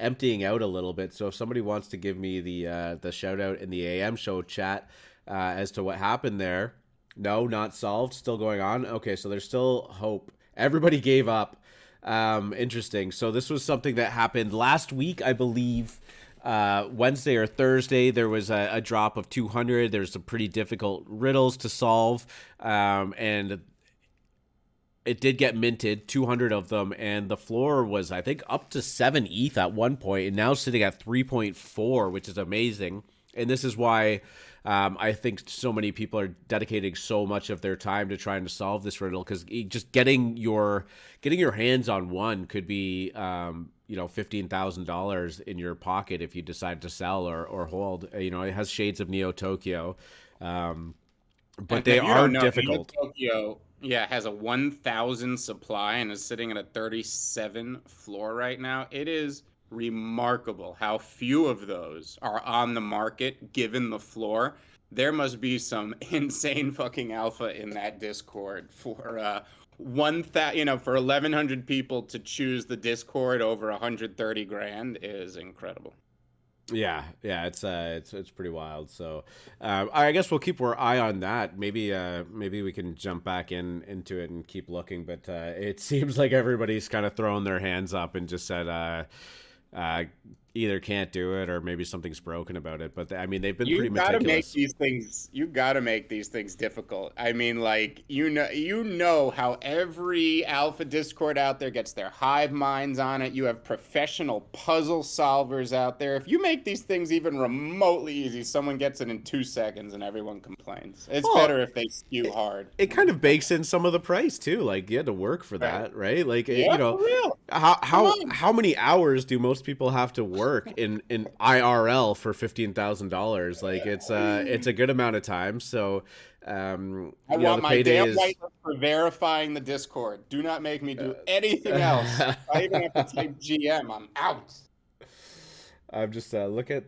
emptying out a little bit. So if somebody wants to give me the shout out in the AM show chat as to what happened there. No, not solved. Still going on. Okay, so there's still hope. Everybody gave up. Interesting. So this was something that happened last week, I believe. Wednesday or Thursday, there was a drop of 200. There's some pretty difficult riddles to solve, and it did get minted, 200 of them, and the floor was, I think, up to 7 ETH at one point, and now sitting at 3.4, which is amazing. And this is why I think so many people are dedicating so much of their time to trying to solve this riddle, because just getting your hands on one could be $15,000 in your pocket if you decide to sell or hold. It has shades of Neo Tokyo, but And they if you are don't know, difficult. Neo Tokyo, has a 1,000 supply and is sitting at a 37 floor right now. It is remarkable how few of those are on the market given the floor. There must be some insane fucking alpha in that Discord for 1,000, for 1,100 people to choose the Discord over 130 grand is incredible. Yeah, it's pretty wild. So I guess we'll keep our eye on that. Maybe we can jump back into it and keep looking. But it seems like everybody's kind of throwing their hands up and just said either can't do it or maybe something's broken about it. But I mean, they've been pretty meticulous. You gotta make these things difficult. I mean, like, you know how every alpha Discord out there gets their hive minds on it. You have professional puzzle solvers out there. If you make these things even remotely easy, someone gets it in 2 seconds and everyone complains. It's better if they skew hard. It kind of bakes in some of the price too. Like, you had to work for that, right? Like, for real. How many hours do most people have to work in IRL for $15,000? Like, it's a good amount of time. So I want my damn whitelist for verifying the Discord. Do not make me do anything else. I even have to type GM. I'm out. I'm just look at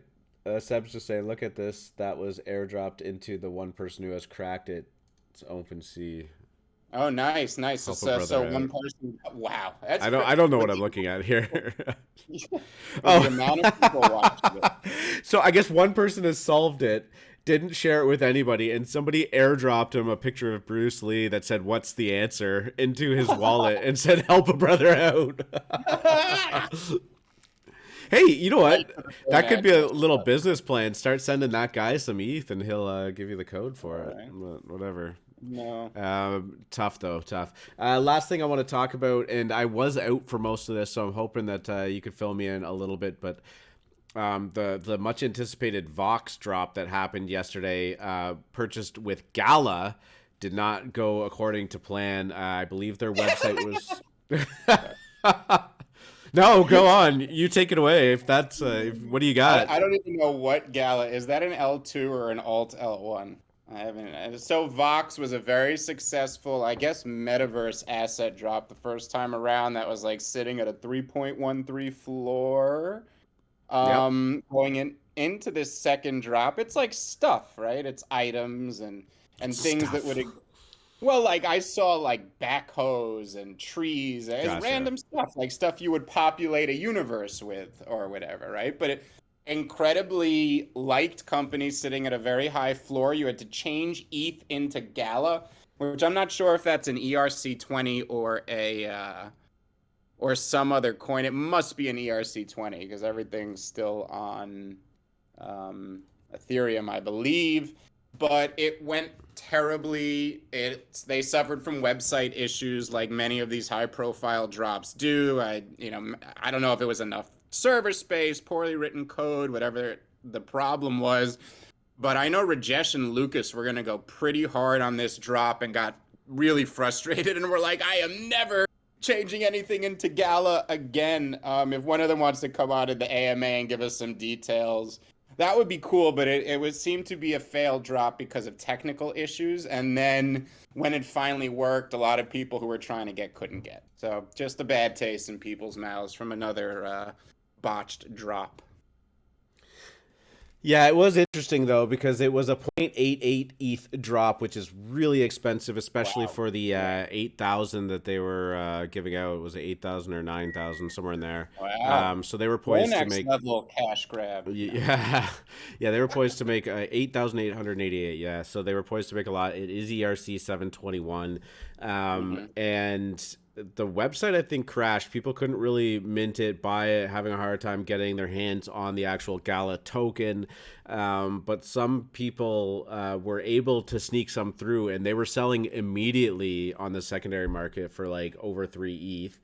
Seb's just saying, look at this. That was airdropped into the one person who has cracked it. It's OpenSea. Oh, nice. So one person. Wow, that's. I don't know what I'm looking at here. The amount of people watching it. So I guess one person has solved it, didn't share it with anybody, and somebody airdropped him a picture of Bruce Lee that said, "What's the answer?" into his wallet and said, "Help a brother out." Hey, you know what? That could be a little business plan. Start sending that guy some ETH, and he'll give you the code for it. Whatever. No. Tough though. Last thing I want to talk about, and I was out for most of this, so I'm hoping that you could fill me in a little bit. But the much anticipated Vox drop that happened yesterday, purchased with Gala, did not go according to plan. I believe their website was. No, go on. You take it away. If that's what do you got? I don't even know what Gala is. That an L2 or an Alt L1? I haven't. So Vox was a very successful, I guess, metaverse asset drop the first time around. That was like sitting at a 3.13 floor. Going into this second drop, it's like stuff, right? It's items and things that would. Well, like I saw like backhoes and trees, random stuff, like stuff you would populate a universe with or whatever, right? But incredibly liked company sitting at a very high floor. You had to change ETH into Gala, which I'm not sure if that's an ERC20 or or some other coin. It must be an ERC20 because everything's still on Ethereum, I believe. But it went terribly. They suffered from website issues like many of these high-profile drops do. I don't know if it was enough server space, poorly written code, whatever the problem was. But I know Rajesh and Lucas were going to go pretty hard on this drop and got really frustrated and were like, I am never changing anything into Gala again. If one of them wants to come out of the AMA and give us some details, that would be cool, but it would seem to be a failed drop because of technical issues. And then when it finally worked, a lot of people who were trying to get couldn't get. So just a bad taste in people's mouths from another botched drop. Yeah, it was interesting, though, because it was a 0.88 ETH drop, which is really expensive, especially for the 8,000 that they were giving out. It was 8,000 or 9,000, somewhere in there. Wow. So they were poised to make... level cash grab. Yeah, they were poised to make 8,888, yeah. So they were poised to make a lot. It is ERC 721. And the website, I think, crashed. People couldn't really mint it, buy it, having a hard time getting their hands on the actual Gala token. But some people were able to sneak some through, and they were selling immediately on the secondary market for like over 3 ETH.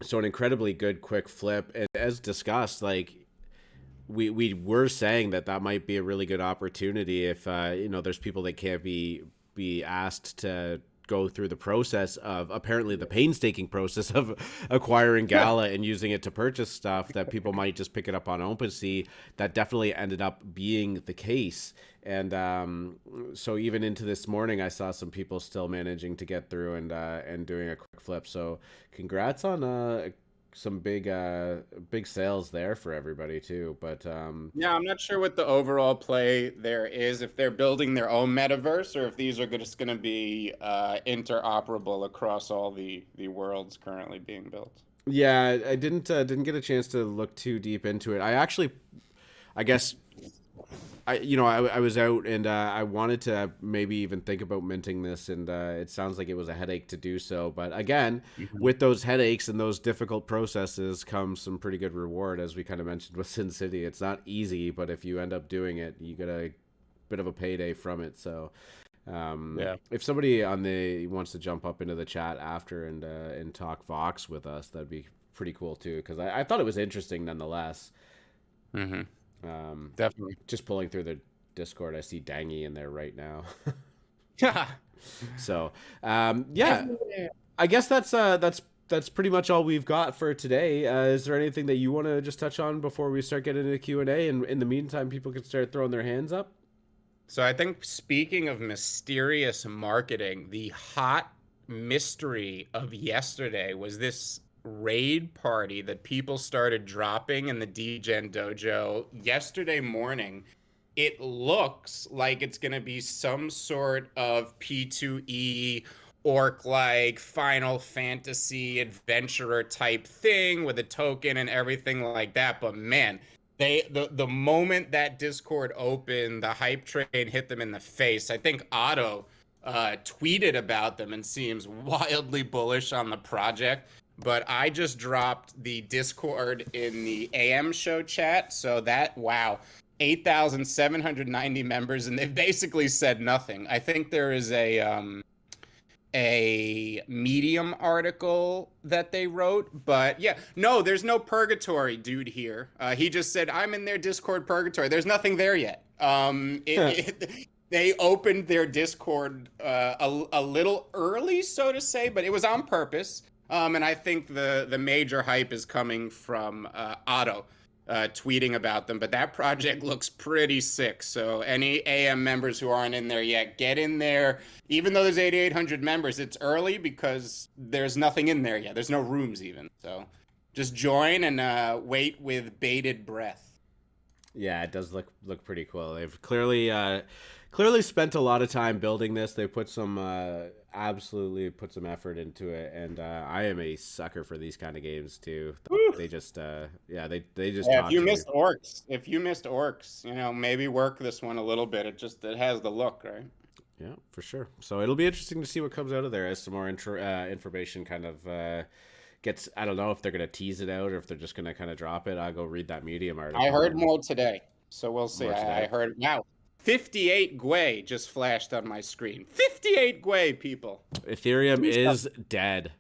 So an incredibly good quick flip. And as discussed, like we were saying that might be a really good opportunity if there's people that can't be asked to go through the process of apparently the painstaking process of acquiring Gala and using it to purchase stuff, that people might just pick it up on OpenSea. That definitely ended up being the case. And so even into this morning, I saw some people still managing to get through and doing a quick flip. So congrats on some big sales there for everybody too. But yeah, I'm not sure what the overall play there is, if they're building their own metaverse or if these are just going to be interoperable across all the worlds currently being built. yeah, I didn't get a chance to look too deep into it. I guess I was out and I wanted to maybe even think about minting this, and it sounds like it was a headache to do so. But again, with those headaches and those difficult processes comes some pretty good reward, as we kind of mentioned with Syn City. It's not easy, but if you end up doing it, you get a bit of a payday from it. So if somebody wants to jump up into the chat after and talk Vox with us, that'd be pretty cool too, because I thought it was interesting nonetheless. Definitely. Just pulling through the Discord, I see Dangy in there right now. So yeah, I guess that's pretty much all we've got for today. Is there anything that you want to just touch on before we start getting into Q&A? And in the meantime, people can start throwing their hands up. So I think, speaking of mysterious marketing, the hot mystery of yesterday was this raid party that people started dropping in the DGen dojo yesterday morning. It looks like it's going to be some sort of P2E orc-like Final Fantasy adventurer type thing with a token and everything like that. But man, the moment that Discord opened, the hype train hit them in the face. I think Otto tweeted about them and seems wildly bullish on the project. But I just dropped the Discord in the AM show chat. So that, wow, 8,790 members, and they've basically said nothing. I think there is a Medium article that they wrote, but yeah, no, there's no purgatory dude here. He just said, I'm in their Discord purgatory. There's nothing there yet. They opened their Discord a little early, so to say, but it was on purpose. And I think the major hype is coming from Otto tweeting about them. But that project looks pretty sick. So any AM members who aren't in there yet, get in there. Even though there's 8,800 members, it's early because there's nothing in there yet. There's no rooms even. So just join and wait with bated breath. Yeah, it does look pretty cool. They've clearly spent a lot of time building this. They put some absolutely put some effort into it, and I am a sucker for these kind of games too. Woo! They just they just if you missed orcs, maybe work this one a little bit. It has the look, right? Yeah, for sure. So it'll be interesting to see what comes out of there as some more information kind of gets. I don't know if they're gonna tease it out or if they're just gonna kind of drop it. I'll go read that Medium article. I heard more today, so we'll see. I heard, wow, 58 Gwei just flashed on my screen. 58 Gwei, people. Ethereum is dead.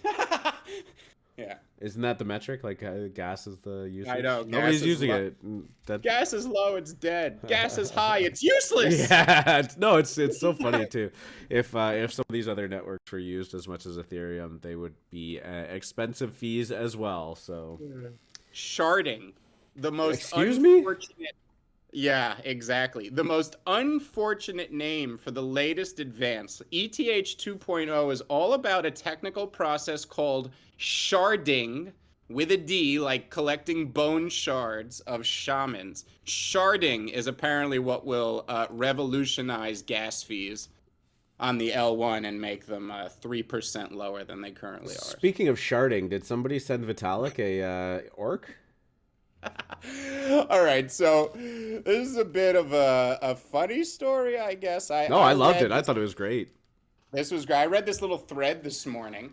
Yeah. Isn't that the metric? Like gas is the usage? I know. Nobody's using it. Gas is low, it's dead. Gas is high, it's useless. Yeah. No, it's so funny too. If some of these other networks were used as much as Ethereum, they would be expensive fees as well. So sharding, the most Excuse unfortunate me? Yeah, exactly. The most unfortunate name for the latest advance. ETH 2.0 is all about a technical process called sharding, with a D, like collecting bone shards of shamans. Sharding is apparently what will revolutionize gas fees on the L1 and make them 3% lower than they currently are. Speaking of sharding, did somebody send Vitalik a orc? All right, so this is a bit of a funny story, I guess. I loved it. I thought it was great. This was great. I read this little thread this morning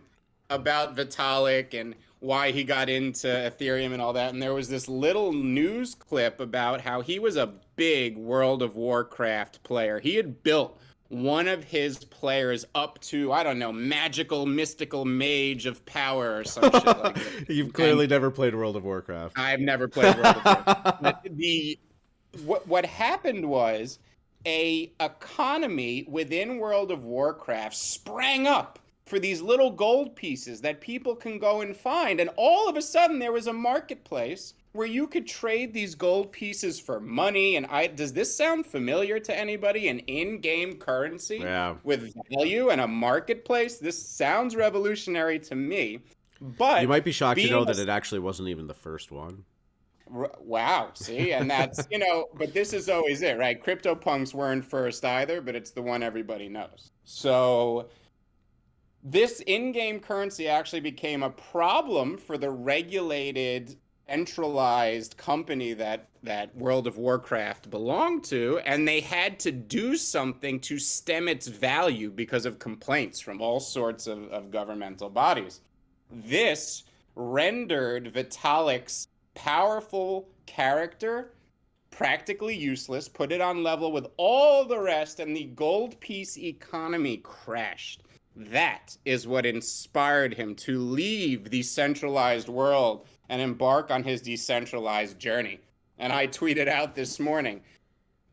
about Vitalik and why he got into Ethereum and all that. And there was this little news clip about how he was a big World of Warcraft player. He had built one of his players up to, I don't know, magical, mystical mage of power or some shit like that. You've clearly never played World of Warcraft. I've never played World of Warcraft. But what happened was a economy within World of Warcraft sprang up for these little gold pieces that people can go and find. And all of a sudden there was a marketplace where you could trade these gold pieces for money. And does this sound familiar to anybody? An in-game currency with value and a marketplace? This sounds revolutionary to me. But you might be shocked to know that it actually wasn't even the first one. Wow, see, and that's, but this is always it, right? CryptoPunks weren't first either, but it's the one everybody knows. So this in-game currency actually became a problem for the regulated, centralized company that World of Warcraft belonged to, and they had to do something to stem its value because of complaints from all sorts of governmental bodies. This rendered Vitalik's powerful character practically useless, put it on level with all the rest, and the gold piece economy crashed. That is what inspired him to leave the centralized world and embark on his decentralized journey. And I tweeted out this morning,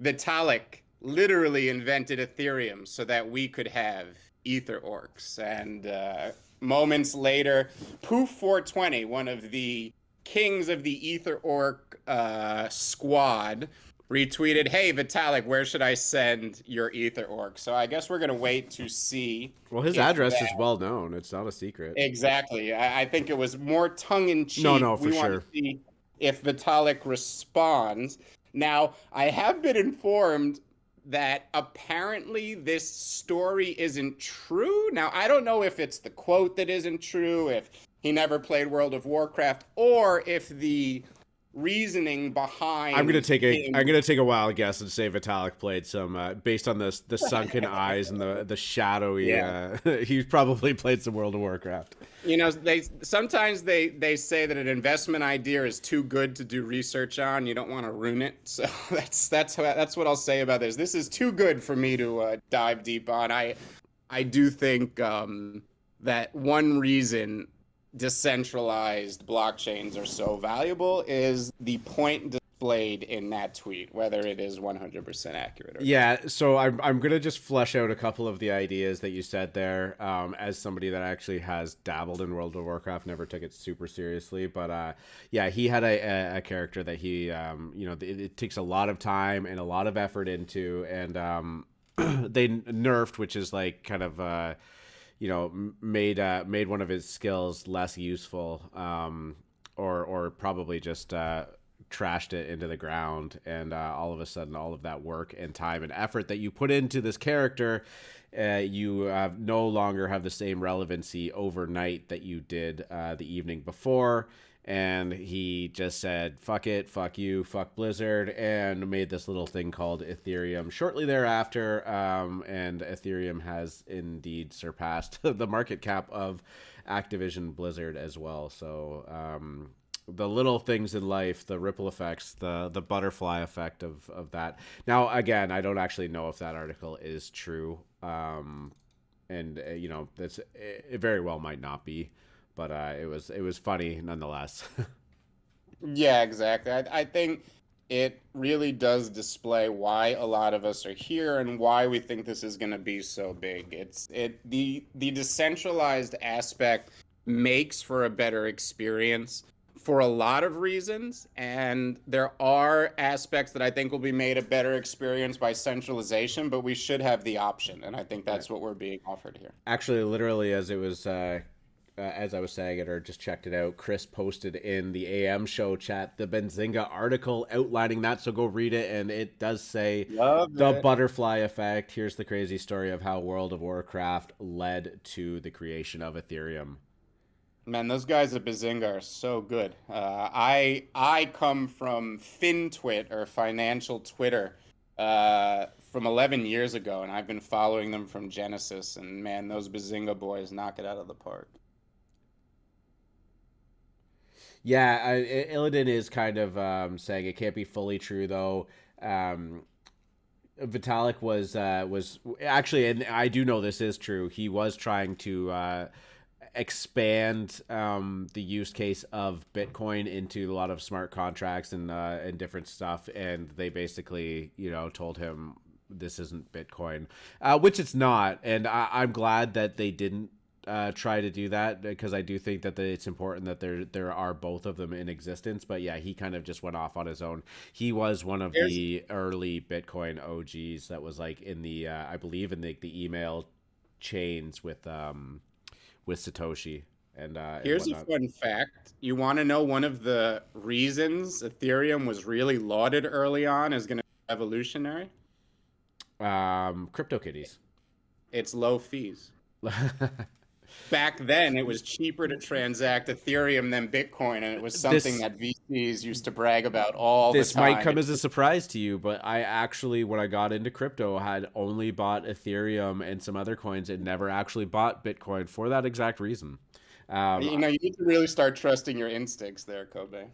Vitalik literally invented Ethereum so that we could have Ether orcs. And moments later, Poof420, one of the kings of the Ether Orc squad, retweeted, "Hey Vitalik, where should I send your Ether Orc?" So I guess we're gonna wait to see. Well, his address is well known; it's not a secret. Exactly. I think it was more tongue in cheek. No, for we sure. Want to see if Vitalik responds. Now, I have been informed that apparently this story isn't true. Now, I don't know if it's the quote that isn't true, if he never played World of Warcraft, or if the reasoning behind I'm gonna take a wild guess and say Vitalik played some based on the sunken eyes and the shadowy he probably played some World of Warcraft. They sometimes they say that an investment idea is too good to do research on. You don't want to ruin it. So that's what I'll say about this. This is too good for me to dive deep on. I do think that one reason decentralized blockchains are so valuable is the point displayed in that tweet, whether it is 100% accurate or not. So I'm gonna just flesh out a couple of the ideas that you said there, as somebody that actually has dabbled in World of Warcraft, never took it super seriously, but he had a character that he it takes a lot of time and a lot of effort into, and they nerfed, which is like kind of made one of his skills less useful, or probably just trashed it into the ground, and all of a sudden all of that work and time and effort that you put into this character, you no longer have the same relevancy overnight that you did the evening before. And he just said, fuck it, fuck you, fuck Blizzard, and made this little thing called Ethereum shortly thereafter. And Ethereum has indeed surpassed the market cap of Activision Blizzard as well. So the little things in life, the ripple effects, the butterfly effect of that. Now, again, I don't actually know if that article is true. It very well might not be. But it was funny nonetheless. Yeah, exactly. I think it really does display why a lot of us are here and why we think this is going to be so big. The decentralized aspect makes for a better experience for a lot of reasons, and there are aspects that I think will be made a better experience by centralization, but we should have the option, and I think that's what we're being offered here. Actually, literally, as I was saying it, or just checked it out, Chris posted in the AM show chat the Benzinga article outlining that, so go read it, and it does say the butterfly effect. Here's the crazy story of how World of Warcraft led to the creation of Ethereum. Man, those guys at Benzinga are so good. I come from FinTwit, or financial Twitter, from 11 years ago, and I've been following them from Genesis. And man, those Bazinga boys knock it out of the park. Yeah, Illidan is kind of saying it can't be fully true though. Um, Vitalik was actually, and I do know this is true. He was trying to expand the use case of Bitcoin into a lot of smart contracts and different stuff, and they basically told him this isn't Bitcoin, which it's not, and I'm glad that they didn't try to do that because I do think that it's important that there are both of them in existence. But yeah, he kind of just went off on his own. He was one of the early Bitcoin OGs that was like in the I believe in the email chains with Satoshi and Here's a whatnot. fun fact. You want to know one of the reasons Ethereum was really lauded early on as going to be evolutionary? Crypto kitties. It's low fees. Back then, it was cheaper to transact Ethereum than Bitcoin, and it was something that VCs used to brag about all the time. This might come as a surprise to you, but I actually, when I got into crypto, had only bought Ethereum and some other coins and never actually bought Bitcoin for that exact reason. You need to really start trusting your instincts there, Kobe.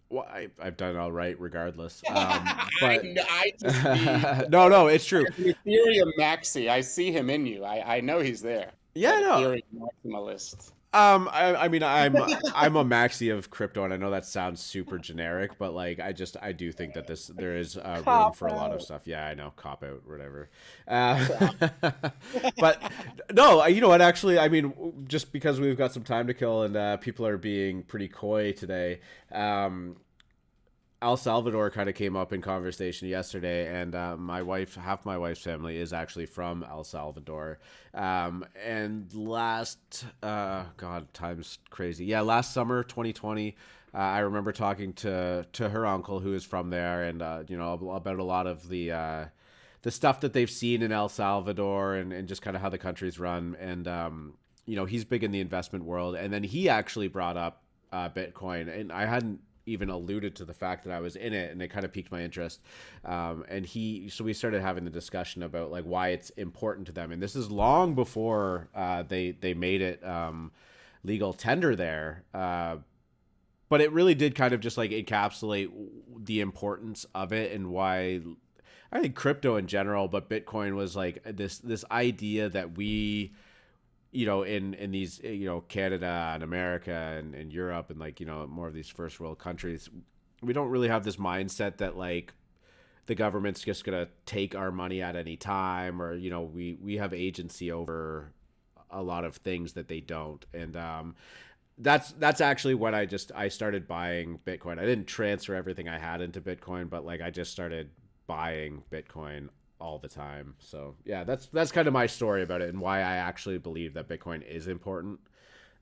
Well, I've done it all right regardless. But I just mean, no, it's true. Ethereum maxi, I see him in you. I know he's there. Yeah, no. Ethereum maximalist. I mean, I'm a maxi of crypto, and I know that sounds super generic, but like, I do think that there is room for a lot of stuff. Yeah, I know, cop out, whatever. But no, you know what? Actually, I mean, just because we've got some time to kill and people are being pretty coy today. El Salvador kind of came up in conversation yesterday, and half my wife's family is actually from El Salvador. And God, time's crazy. Yeah, last summer, 2020, I remember talking to her uncle who is from there, and about a lot of the stuff that they've seen in El Salvador and just kind of how the country's run. And he's big in the investment world, and then he actually brought up Bitcoin, and I hadn't even alluded to the fact that I was in it, and it kind of piqued my interest. So we started having the discussion about like why it's important to them, and this is long before they made it legal tender there. But it really did kind of just like encapsulate the importance of it and why I think crypto in general, but Bitcoin was like this idea that we in these, Canada and America and Europe and like, more of these first world countries, we don't really have this mindset that like the government's just going to take our money at any time, or, we have agency over a lot of things that they don't. And, that's actually when I started buying Bitcoin. I didn't transfer everything I had into Bitcoin, but like I just started buying Bitcoin all the time. So yeah, that's kind of my story about it and why I actually believe that Bitcoin is important.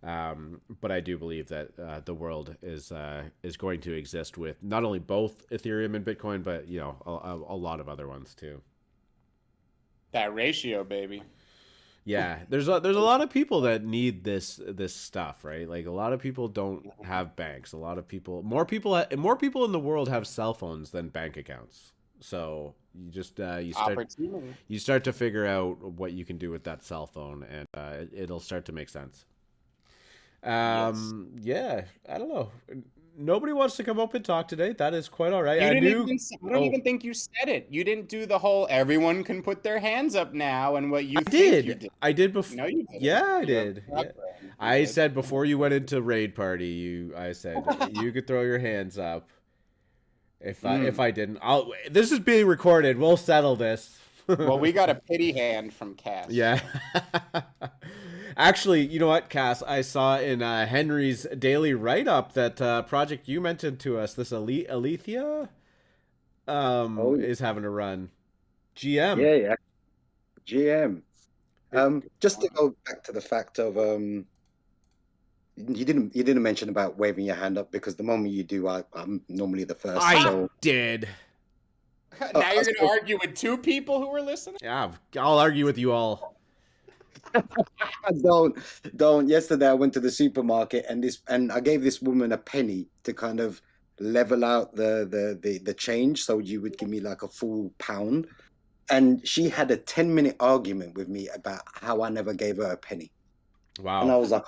But I do believe that the world is going to exist with not only both Ethereum and Bitcoin, but a lot of other ones too. That ratio, baby. Yeah, there's a lot of people that need this stuff, right? Like a lot of people don't have banks. A lot of people, more people in the world have cell phones than bank accounts. So you just you start to figure out what you can do with that cell phone, and it'll start to make sense. Yes. Yeah, I don't know. Nobody wants to come up and talk today. That is quite all right. I don't even think you said it. You didn't do the whole everyone can put their hands up now and what you think you did. I did before. No, you didn't. Yeah, I did. Yeah. I said before you went into raid party, I said you could throw your hands up. If I didn't, this is being recorded. We'll settle this. Well, we got a pity hand from Cass. Yeah. Actually, you know what, Cass? I saw in Henry's daily write-up that project you mentioned to us, this Alethea, is having a run. GM. Yeah. GM. Just to go back to the fact of you didn't mention about waving your hand up, because the moment you do, I'm normally the first. I did. Now you're going to argue with two people who were listening? Yeah, I'll argue with you all. Don't. Yesterday I went to the supermarket and I gave this woman a penny to kind of level out the change, so you would give me like a full pound. And she had a 10-minute argument with me about how I never gave her a penny. And I Wow. was like,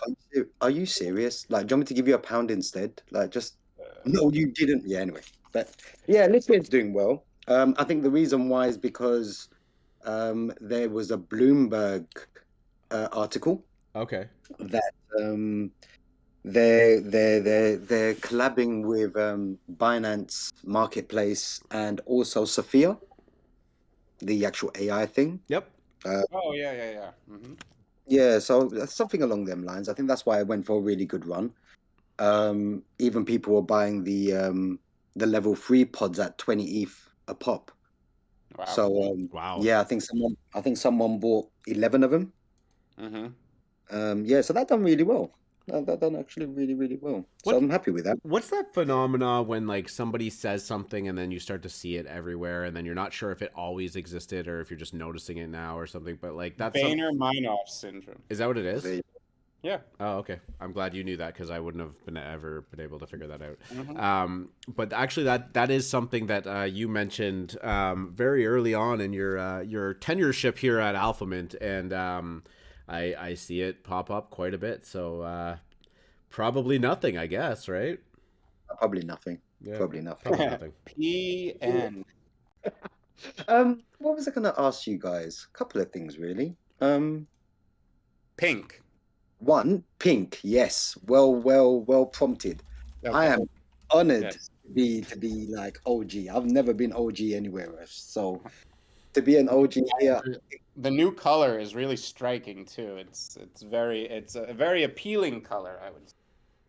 are you serious? Like, do you want me to give you a pound instead? Like, just no, you didn't. Yeah, anyway. But yeah, Lithuania's doing well. I think the reason why is because there was a Bloomberg article Okay. that they're collabing with Binance Marketplace and also Sophia, the actual AI thing. Yep. Oh yeah. Yeah, so that's something along them lines. I think that's why I went for a really good run. Even people were buying the level 3 pods at 20 ETH a pop. Wow. So Wow. yeah, I think someone bought 11 of them. Yeah, so that done really well. That done actually really, really well. So What I'm happy with that. what's that phenomena when like somebody says something and then you start to see it everywhere and then you're not sure if it always existed or if you're just noticing it now or something, but like that's Boehner-Meinhof syndrome. is that what it is? There you Yeah. Oh, okay. I'm glad you knew that because I wouldn't have ever been able to figure that out. Mhm. But actually, that is something that you mentioned very early on in your tenureship here at AlphaMint, and I see it pop up quite a bit. So probably nothing, I guess, right? Probably nothing. Yeah, Probably nothing. probably nothing. PN. What was I gonna ask you guys? A couple of things really. Pink. One, pink, yes. Well prompted. I Okay. am honored Yes. to be like OG. I've never been OG anywhere else. So to be an OG here, The new color is really striking too. It's a very appealing color, I would say.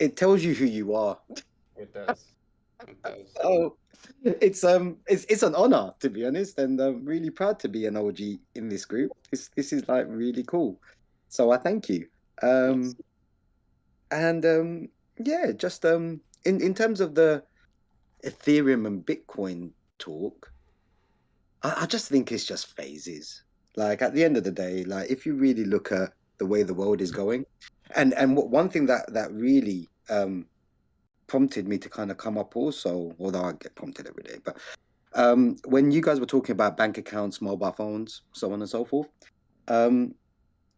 it tells you who you are. It does. It does. Oh, it's an honor to be honest, and I'm really proud to be an OG in this group. This is like really cool. So I thank you. Yes. And yeah, just in terms of the Ethereum and Bitcoin talk, I just think it's just phases. Like at the end of the day, like if you really look at the way the world is going, and one thing that really prompted me to kind of come up also, although I get prompted every day, but when you guys were talking about bank accounts, mobile phones, so on and so forth, um,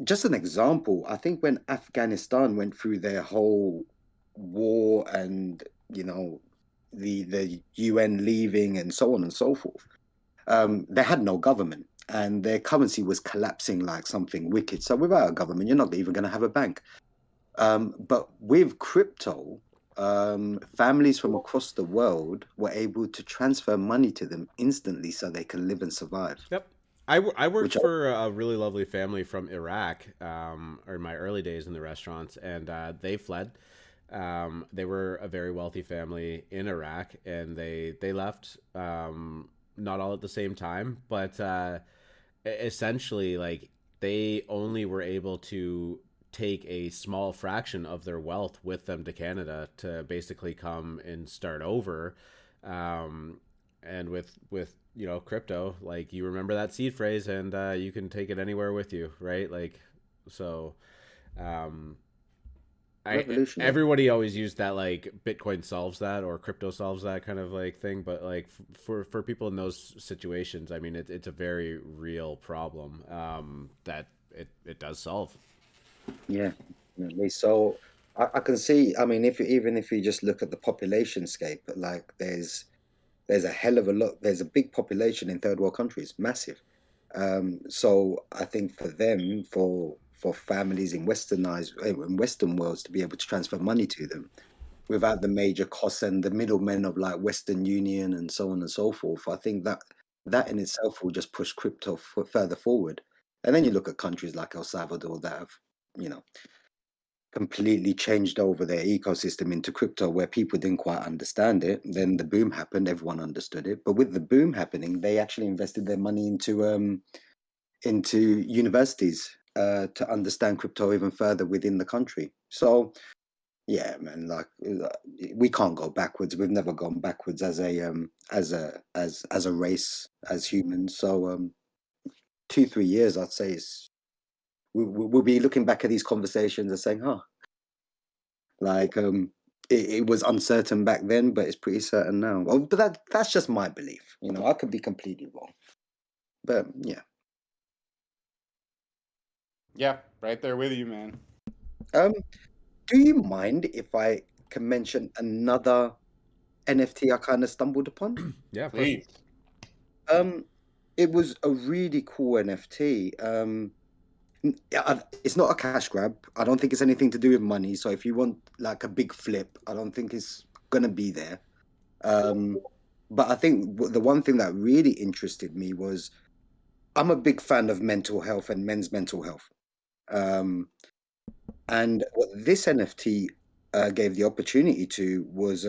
just an example, I think when Afghanistan went through their whole war and the UN leaving and so on and so forth, they had no government and their currency was collapsing like something wicked. So without a government, you're not even going to have a bank. But with crypto, families from across the world were able to transfer money to them instantly so they can live and survive. Yep. I worked Which for a really lovely family from Iraq, or in my early days in the restaurants, and they fled. They were a very wealthy family in Iraq, and they left. Not all at the same time, but essentially, like they only were able to take a small fraction of their wealth with them to Canada to basically come and start over. And with crypto, like you remember that seed phrase, and you can take it anywhere with you, right? Like so. Um, revolutionary. Everybody always used that like Bitcoin solves that or crypto solves that kind of like thing, but like for people in those situations, I mean it's a very real problem that it does solve. Yeah, definitely. So I can see. I mean, even if you just look at the population scape, like there's a hell of a lot. There's a big population in third world countries, massive. So I think for them, for families in Western worlds to be able to transfer money to them without the major costs and the middlemen of like Western Union and so on and so forth, I think that in itself will just push crypto further forward. And then you look at countries like El Salvador that have, you know, completely changed over their ecosystem into crypto where people didn't quite understand it. Then the boom happened, everyone understood it. But with the boom happening, they actually invested their money into universities to understand crypto even further within the country. So yeah, man, like we can't go backwards. We've never gone backwards as a race, as humans. So 2-3 years, I'd say is we'll be looking back at these conversations and saying, huh, like it was uncertain back then, but it's pretty certain now. Well, but that's just my belief. You know, I could be completely wrong. But yeah. Yeah, right there with you, man. Do you mind if I can mention another NFT I kind of stumbled upon? Yeah, of course. Please. It was a really cool NFT. It's not a cash grab. I don't think it's anything to do with money. So if you want like a big flip, I don't think it's gonna be there. But I think the one thing that really interested me was I'm a big fan of mental health and men's mental health. Um, and what this NFT gave the opportunity to was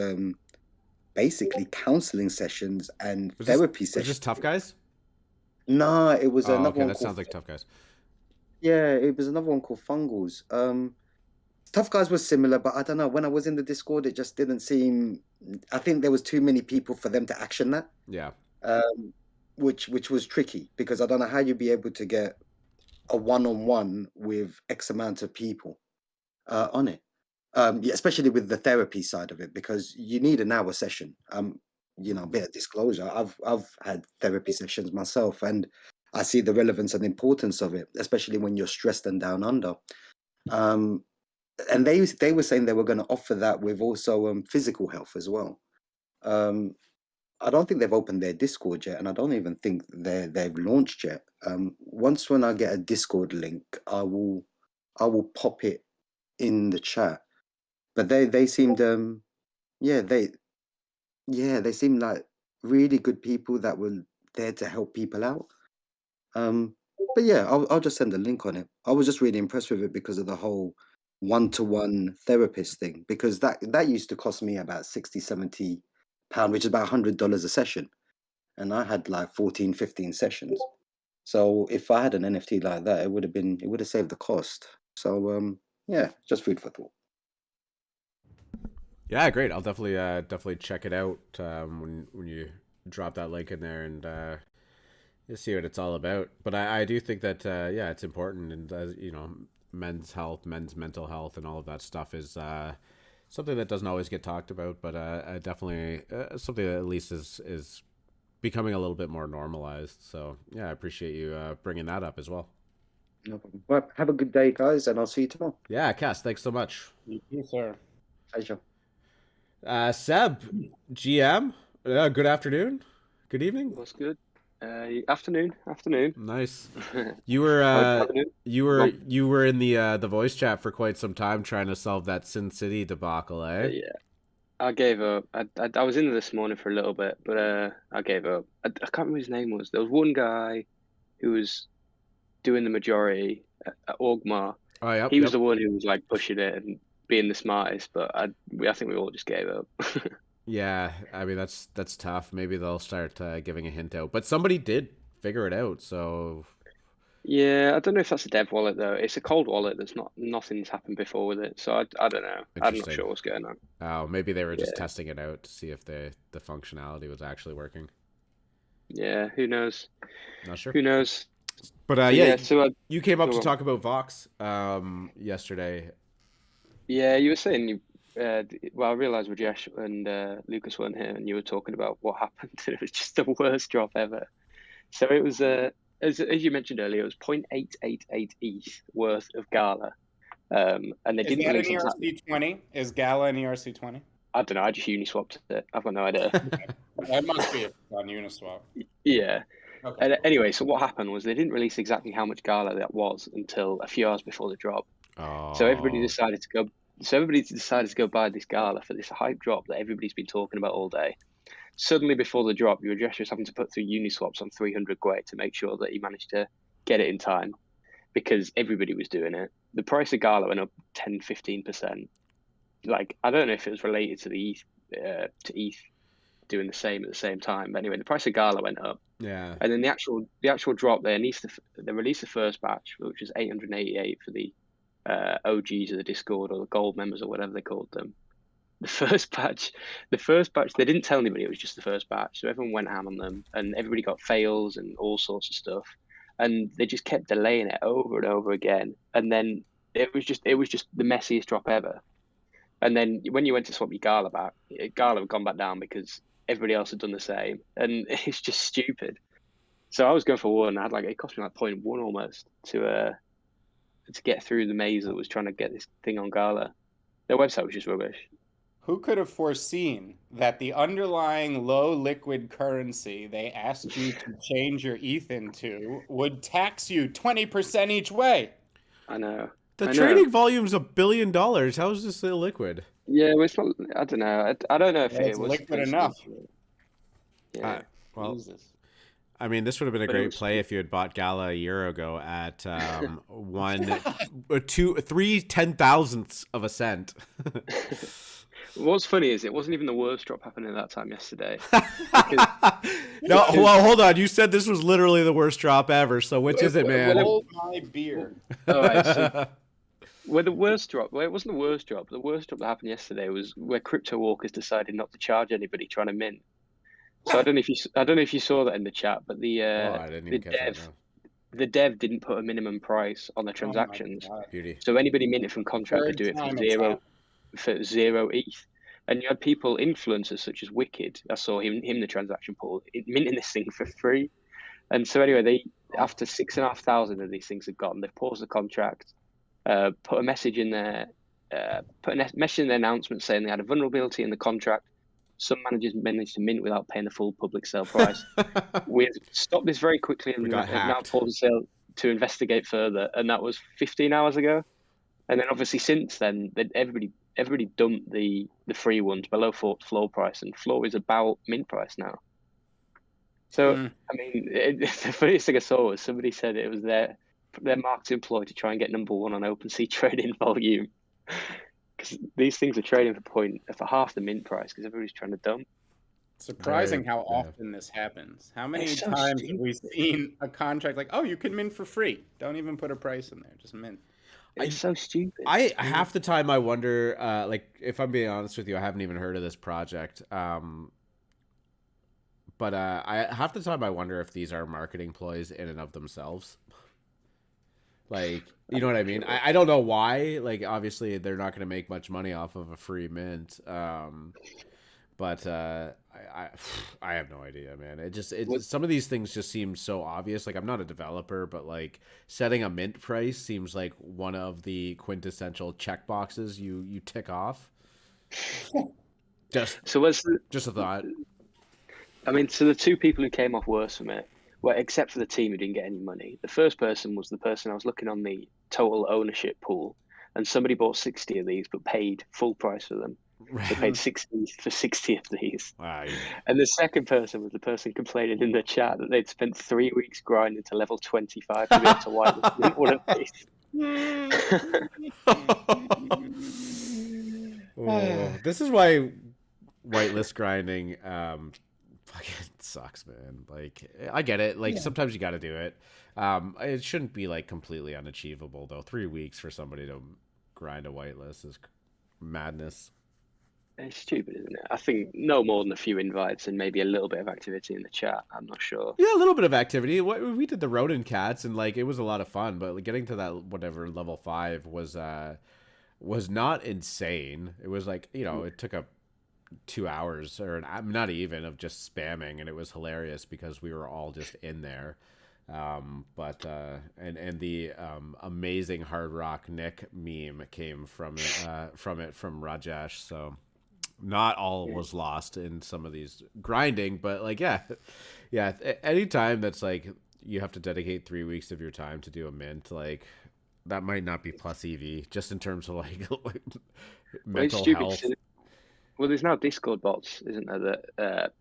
basically counseling sessions and therapy Was sessions. this Tough Guys? No, it was Oh, another okay, one that called sounds like Tough Guys. yeah, it was another one called Fungals. Tough Guys was similar, but I don't know. When I was in the Discord, it just didn't seem. I think there was too many people for them to action that. Yeah. Which was tricky because I don't know how you'd be able to get a one-on-one with X amount of people on it. Yeah, especially with the therapy side of it, because you need an hour session. You know, a bit of disclosure. I've had therapy sessions myself, and I see the relevance and importance of it, especially when you're stressed and down under. Um, and they were saying they were going to offer that with also physical health as well. Um, I don't think they've opened their Discord yet, and I don't even think they've launched yet. Once when I get a Discord link, I will pop it in the chat. But they seemed yeah they seemed like really good people that were there to help people out. Um, but yeah, I'll just send a link on it. I was just really impressed with it because of the whole one-to-one therapist thing, because that used to cost me about 60, 70 pound, which is about $100 a session. And I had like 14, 15 sessions. So if I had an NFT like that, it would have saved the cost. So yeah, just food for thought. Yeah, great. I'll definitely check it out when you drop that link in there and just see what it's all about. But I do think that yeah, it's important, and you know, men's health, men's mental health, and all of that stuff is something that doesn't always get talked about, but definitely something that at least is becoming a little bit more normalized. So yeah, I appreciate you bringing that up as well. No problem. Well, have a good day, guys, and I'll see you tomorrow. Yeah, Cass, thanks so much. You too, sir. Pleasure. Seb, GM, good afternoon, good evening. What's good? Afternoon. Nice. You were Afternoon. you were in the voice chat for quite some time trying to solve that Syn City debacle, eh? Yeah, I gave up. I was in there this morning for a little bit, but I gave up. I can't remember what his name was. There was one guy who was doing the majority at Orgmar. Oh, yep, He was yep. the one who was like pushing it and being the smartest, but I think we all just gave up. Yeah, I mean that's tough. Maybe they'll start giving a hint out, but somebody did figure it out. So Yeah, I don't know if that's a dev wallet though. It's a cold wallet. There's nothing's happened before with it, so I don't know. I'm not interesting. sure what's going on. Oh, maybe they were just Yeah. testing it out to see if the functionality was actually working. Yeah, who knows? Not sure. Who knows? But Yeah, so you came up go to on. talk about Vox yesterday. Yeah, you were saying well, I realized Rajesh and Lucas weren't here, and you were talking about what happened. It was just the worst drop ever. So it was as you mentioned earlier, it was 0.888 ETH worth of Gala, and they Is didn't that an release exactly. ERC20? Is Gala an ERC20? I don't know. I just Uniswapped it. I've got no idea. That must be on Uniswap. Yeah. Okay. And anyway, so what happened was they didn't release exactly how much Gala that was until a few hours before the drop. So everybody Oh, decided to go. So everybody decided to go buy this Gala for this hype drop that everybody's been talking about all day. Suddenly, before the drop, your address was having to put through Uniswaps on 300 Gwei to make sure that you managed to get it in time, because everybody was doing it. The price of Gala went up 10-15%. Like, I don't know if it was related to the ETH doing the same at the same time. But anyway, the price of Gala went up, yeah. and then the actual drop, they released the first batch, which was 888 for the OGs of the Discord, or the gold members, or whatever they called them. The first batch, they didn't tell anybody it was just the first batch, so everyone went ham on them, and everybody got fails and all sorts of stuff, and they just kept delaying it over and over again, and then it was just the messiest drop ever. And then when you went to swap your Gala back, Gala had gone back down because everybody else had done the same, and it's just stupid. So I was going for one. I had like it cost me like 0.1 almost to get through the maze that was trying to get this thing on Gala. Their website was just rubbish. Who could have foreseen that the underlying low liquid currency they asked you to change your ETH into would tax you 20% each way? I know. The I know. trading volume's $1 billion. How is this illiquid? Yeah, well, it's not. I don't know. I don't know if Well, it it's was liquid enough. Yeah. Well, Jesus. I mean, this would have been a But it great was play if you had bought Gala a year ago at 3 10,000ths of a cent. What's funny is it wasn't even the worst drop happening at that time yesterday. No, well, hold on. You said this was literally the worst drop ever. So which is it, man? Hold my beer. All right, so where the worst drop, well, it wasn't the worst drop. The worst drop that happened yesterday was where crypto walkers decided not to charge anybody trying to mint. So I don't know if you saw that in the chat, but I didn't even catch that. No. the dev didn't put a minimum price on the Oh my transactions. God. Beauty. So anybody minted from contract could do it Third time it's for zero ETH. And you had people, influencers such as Wicked. I saw him the transaction pool minting this thing for free. And so anyway, after 6,500 of these things had gone, they've paused the contract, put a message in there, put a message in the announcement saying they had a vulnerability in the contract. Some managers managed to mint without paying the full public sale price. We've stopped this very quickly and got have now hacked. paused the sale to investigate further. And that was 15 hours ago. And then obviously since then, everybody dumped the free ones below floor price, and floor is about mint price now. So I mean, the funniest thing I saw was somebody said it was their marketing ploy to try and get number one on OpenSea trading volume, because these things are trading for half the mint price because everybody's trying to dump. Surprising how often this happens. How many It's so times have stupid. we seen a contract like, oh, you can mint for free. Don't even put a price in there. Just mint. It's so stupid. Half the time I wonder, like, if I'm being honest with you, I haven't even heard of this project. But half the time I wonder if these are marketing ploys in and of themselves. Like, you know what I mean? I don't know why. Like, obviously they're not going to make much money off of a free mint. But I have no idea, man. Some of these things just seem so obvious. Like, I'm not a developer, but like setting a mint price seems like one of the quintessential checkboxes you tick off. Just a thought. I mean, so the two people who came off worse from it, well, except for the team who didn't get any money. The first person was the person I was looking on the total ownership pool, and somebody bought 60 of these but paid full price for them. They paid 60 for 60 of these. Wow. And the second person was the person complaining in the chat that they'd spent 3 weeks grinding to level 25 to be able to whitelist one of these. This is why whitelist grinding fucking sucks, man. Like, I get it. Like, sometimes you got to do it. It shouldn't be like completely unachievable though. 3 weeks for somebody to grind a whitelist is madness. It's stupid, isn't it? I think no more than a few invites and maybe a little bit of activity in the chat. I'm not sure. Yeah, a little bit of activity. We did the rodent cats, and like it was a lot of fun. But like, getting to that whatever level 5 was not insane. It was like, you know, it took up 2 hours or not even of just spamming, and it was hilarious because we were all just in there. But the amazing Hard Rock Nick meme came from Rajesh. So not all was lost in some of these grinding, but like, yeah. Any time that's like you have to dedicate 3 weeks of your time to do a mint, like that might not be plus EV, just in terms of like mental health. Well, there's now Discord bots, isn't there? That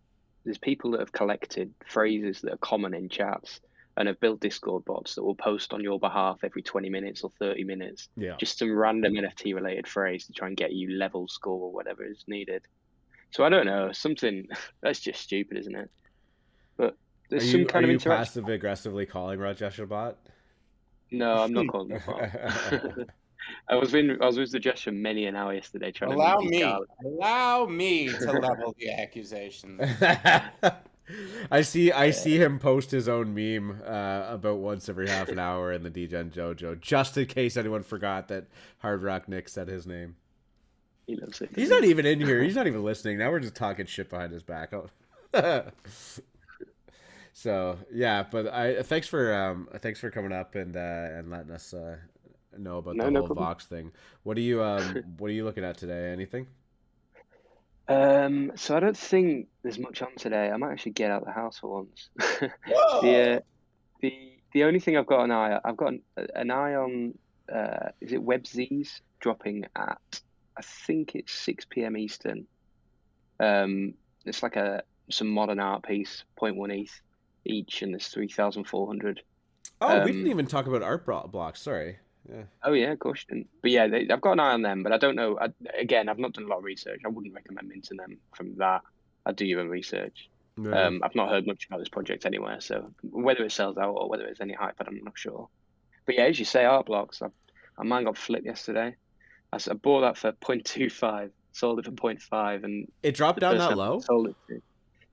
there's people that have collected phrases that are common in chats and have built Discord bots that will post on your behalf every 20 minutes or 30 minutes. Yeah. Just some random NFT related phrase to try and get you level score or whatever is needed. So I don't know, something that's just stupid, isn't it? But there's some kind of interaction. Are you passive aggressively calling Rajesh a bot? No, I'm not calling him a bot. I was with the Josh for many an hour yesterday trying to allow me to level the accusation. I see him post his own meme about once every half an hour in the DGen Jojo, just in case anyone forgot that Hard Rock Nick said his name. He loves it. He's not even in here. He's not even listening. Now we're just talking shit behind his back. So yeah, but thanks for coming up and letting us know about the whole Vox thing. What are you looking at today? Anything? So I don't think there's much on today. I might actually get out of the house for once. The only thing I've got an eye on is it WebZ's dropping at, I think it's 6 p.m. Eastern. It's like some modern art piece, 0.1 ETH each, and there's 3,400. Oh, we didn't even talk about art blocks. Sorry. Yeah. Oh yeah, of course. But yeah, I've got an eye on them, but I don't know. Again, I've not done a lot of research. I wouldn't recommend minting them from that. I do your own research. Yeah. I've not heard much about this project anywhere, so whether it sells out or whether there's any hype, I'm not sure. But yeah, as you say, art blocks. Mine got flipped yesterday. I bought that for 0.25, sold it for 0.5, and it dropped down that low. Sold it to.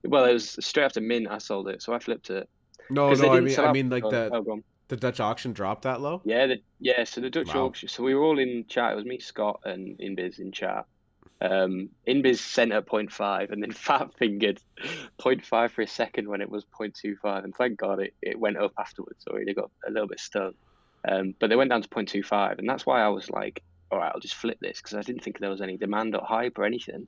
Well, it was straight after mint. I sold it, so I flipped it. No, I mean like the Dutch auction dropped that low. Yeah, so the Dutch auction. So we were all in chat. It was me, Scott, and Inbiz in chat. Inbiz sent at 0.5 and then fat fingered 0.5 for a second when it was 0.25, and thank God it went up afterwards, or it got a little bit stung. But they went down to 0.25, and that's why I was like, all right, I'll just flip this, because I didn't think there was any demand or hype or anything.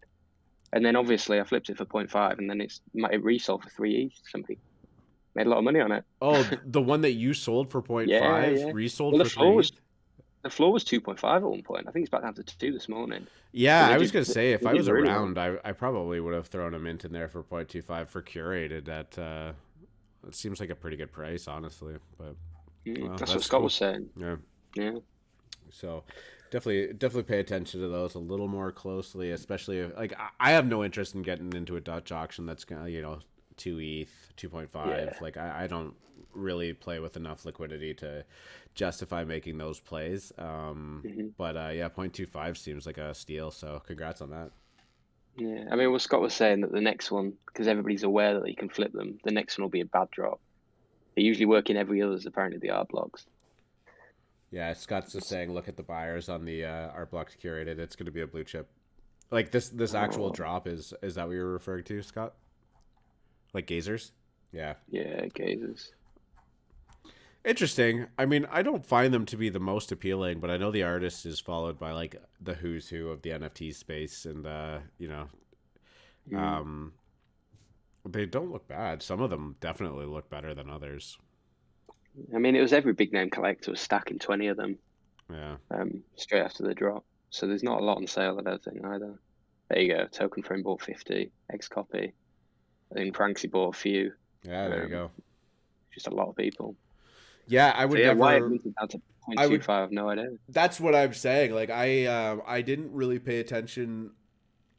And then obviously I flipped it for 0.5, and then it resold for 3 ETH. Something made a lot of money on it. Oh, the one that you sold for 0.5 resold for 3 ETH? The floor was 2.5 at one point. I think it's back down to 2 this morning. Yeah, I was going to say, if I was around, I probably would have thrown a mint in there for 0.25 for curated. It seems like a pretty good price, honestly. But that's what Scott was saying. Yeah. So definitely pay attention to those a little more closely, especially if, like, I have no interest in getting into a Dutch auction that's gonna 2 ETH, 2.5. Yeah. Like I don't really play with enough liquidity to justify making those plays. But 0.25 seems like a steal. So congrats on that. Yeah, I mean, what Scott was saying, that the next one, because everybody's aware that you can flip them, the next one will be a bad drop. They usually work in every others, apparently, the art blocks. Yeah, Scott's just saying, look at the buyers on the art blocks curated. It's going to be a blue chip. Like this actual drop is that what you're referring to, Scott? Like gazers? Yeah. Yeah, gazers. Interesting. I mean, I don't find them to be the most appealing, but I know the artist is followed by like the who's who of the NFT space, and they don't look bad. Some of them definitely look better than others. I mean, it was every big name collector was stacking 20 of them. Yeah. Straight after the drop. So there's not a lot on sale, I don't think, either. There you go. Token Frame bought 50. X copy. I think Franksy bought a few. Yeah, there you go. Just a lot of people. Yeah, I would never. Why it went down to 0.25? I have no idea. That's what I'm saying. Like I didn't really pay attention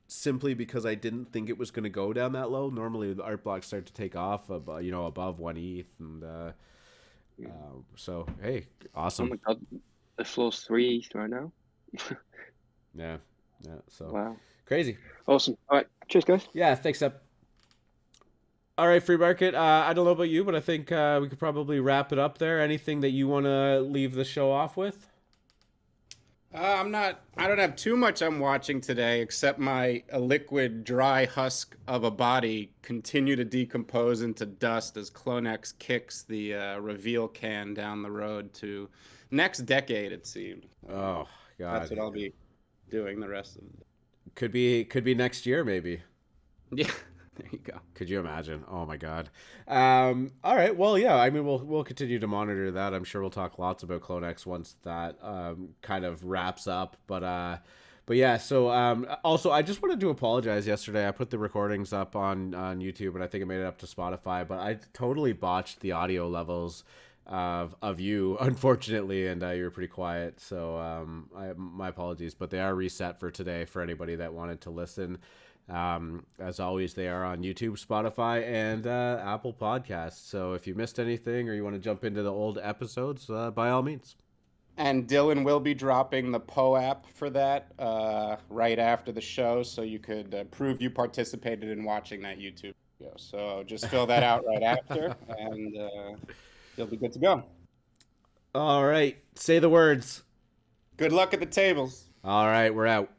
simply because I didn't think it was going to go down that low. Normally, the art blocks start to take off above 1 ETH, and so hey, awesome. Oh my God, the floor's 3 ETH right now. Yeah. So wow, crazy. Awesome. All right, cheers, guys. Yeah, thanks, Seb. All right, free market. I don't know about you, but I think we could probably wrap it up there. Anything that you want to leave the show off with? I don't have too much I'm watching today, except my liquid dry husk of a body continue to decompose into dust as Clonex kicks the reveal can down the road to next decade, it seemed. Oh, God. That's what I'll be doing the rest of it. Could be next year, maybe. Yeah. There you go. Could you imagine? Oh my God. All right. Well, yeah. I mean, we'll continue to monitor that. I'm sure we'll talk lots about Clonex once that kind of wraps up. But yeah. So also, I just wanted to apologize. Yesterday, I put the recordings up on YouTube, and I think I made it up to Spotify. But I totally botched the audio levels of you, unfortunately, and you were pretty quiet. So my apologies. But they are reset for today for anybody that wanted to listen. As always, they are on YouTube, Spotify, and Apple Podcasts. So if you missed anything or you want to jump into the old episodes, by all means. And Dylan will be dropping the Poe app for that right after the show, so you could prove you participated in watching that YouTube video. So just fill that out right after, and you'll be good to go. All right. Say the words. Good luck at the tables. All right. We're out.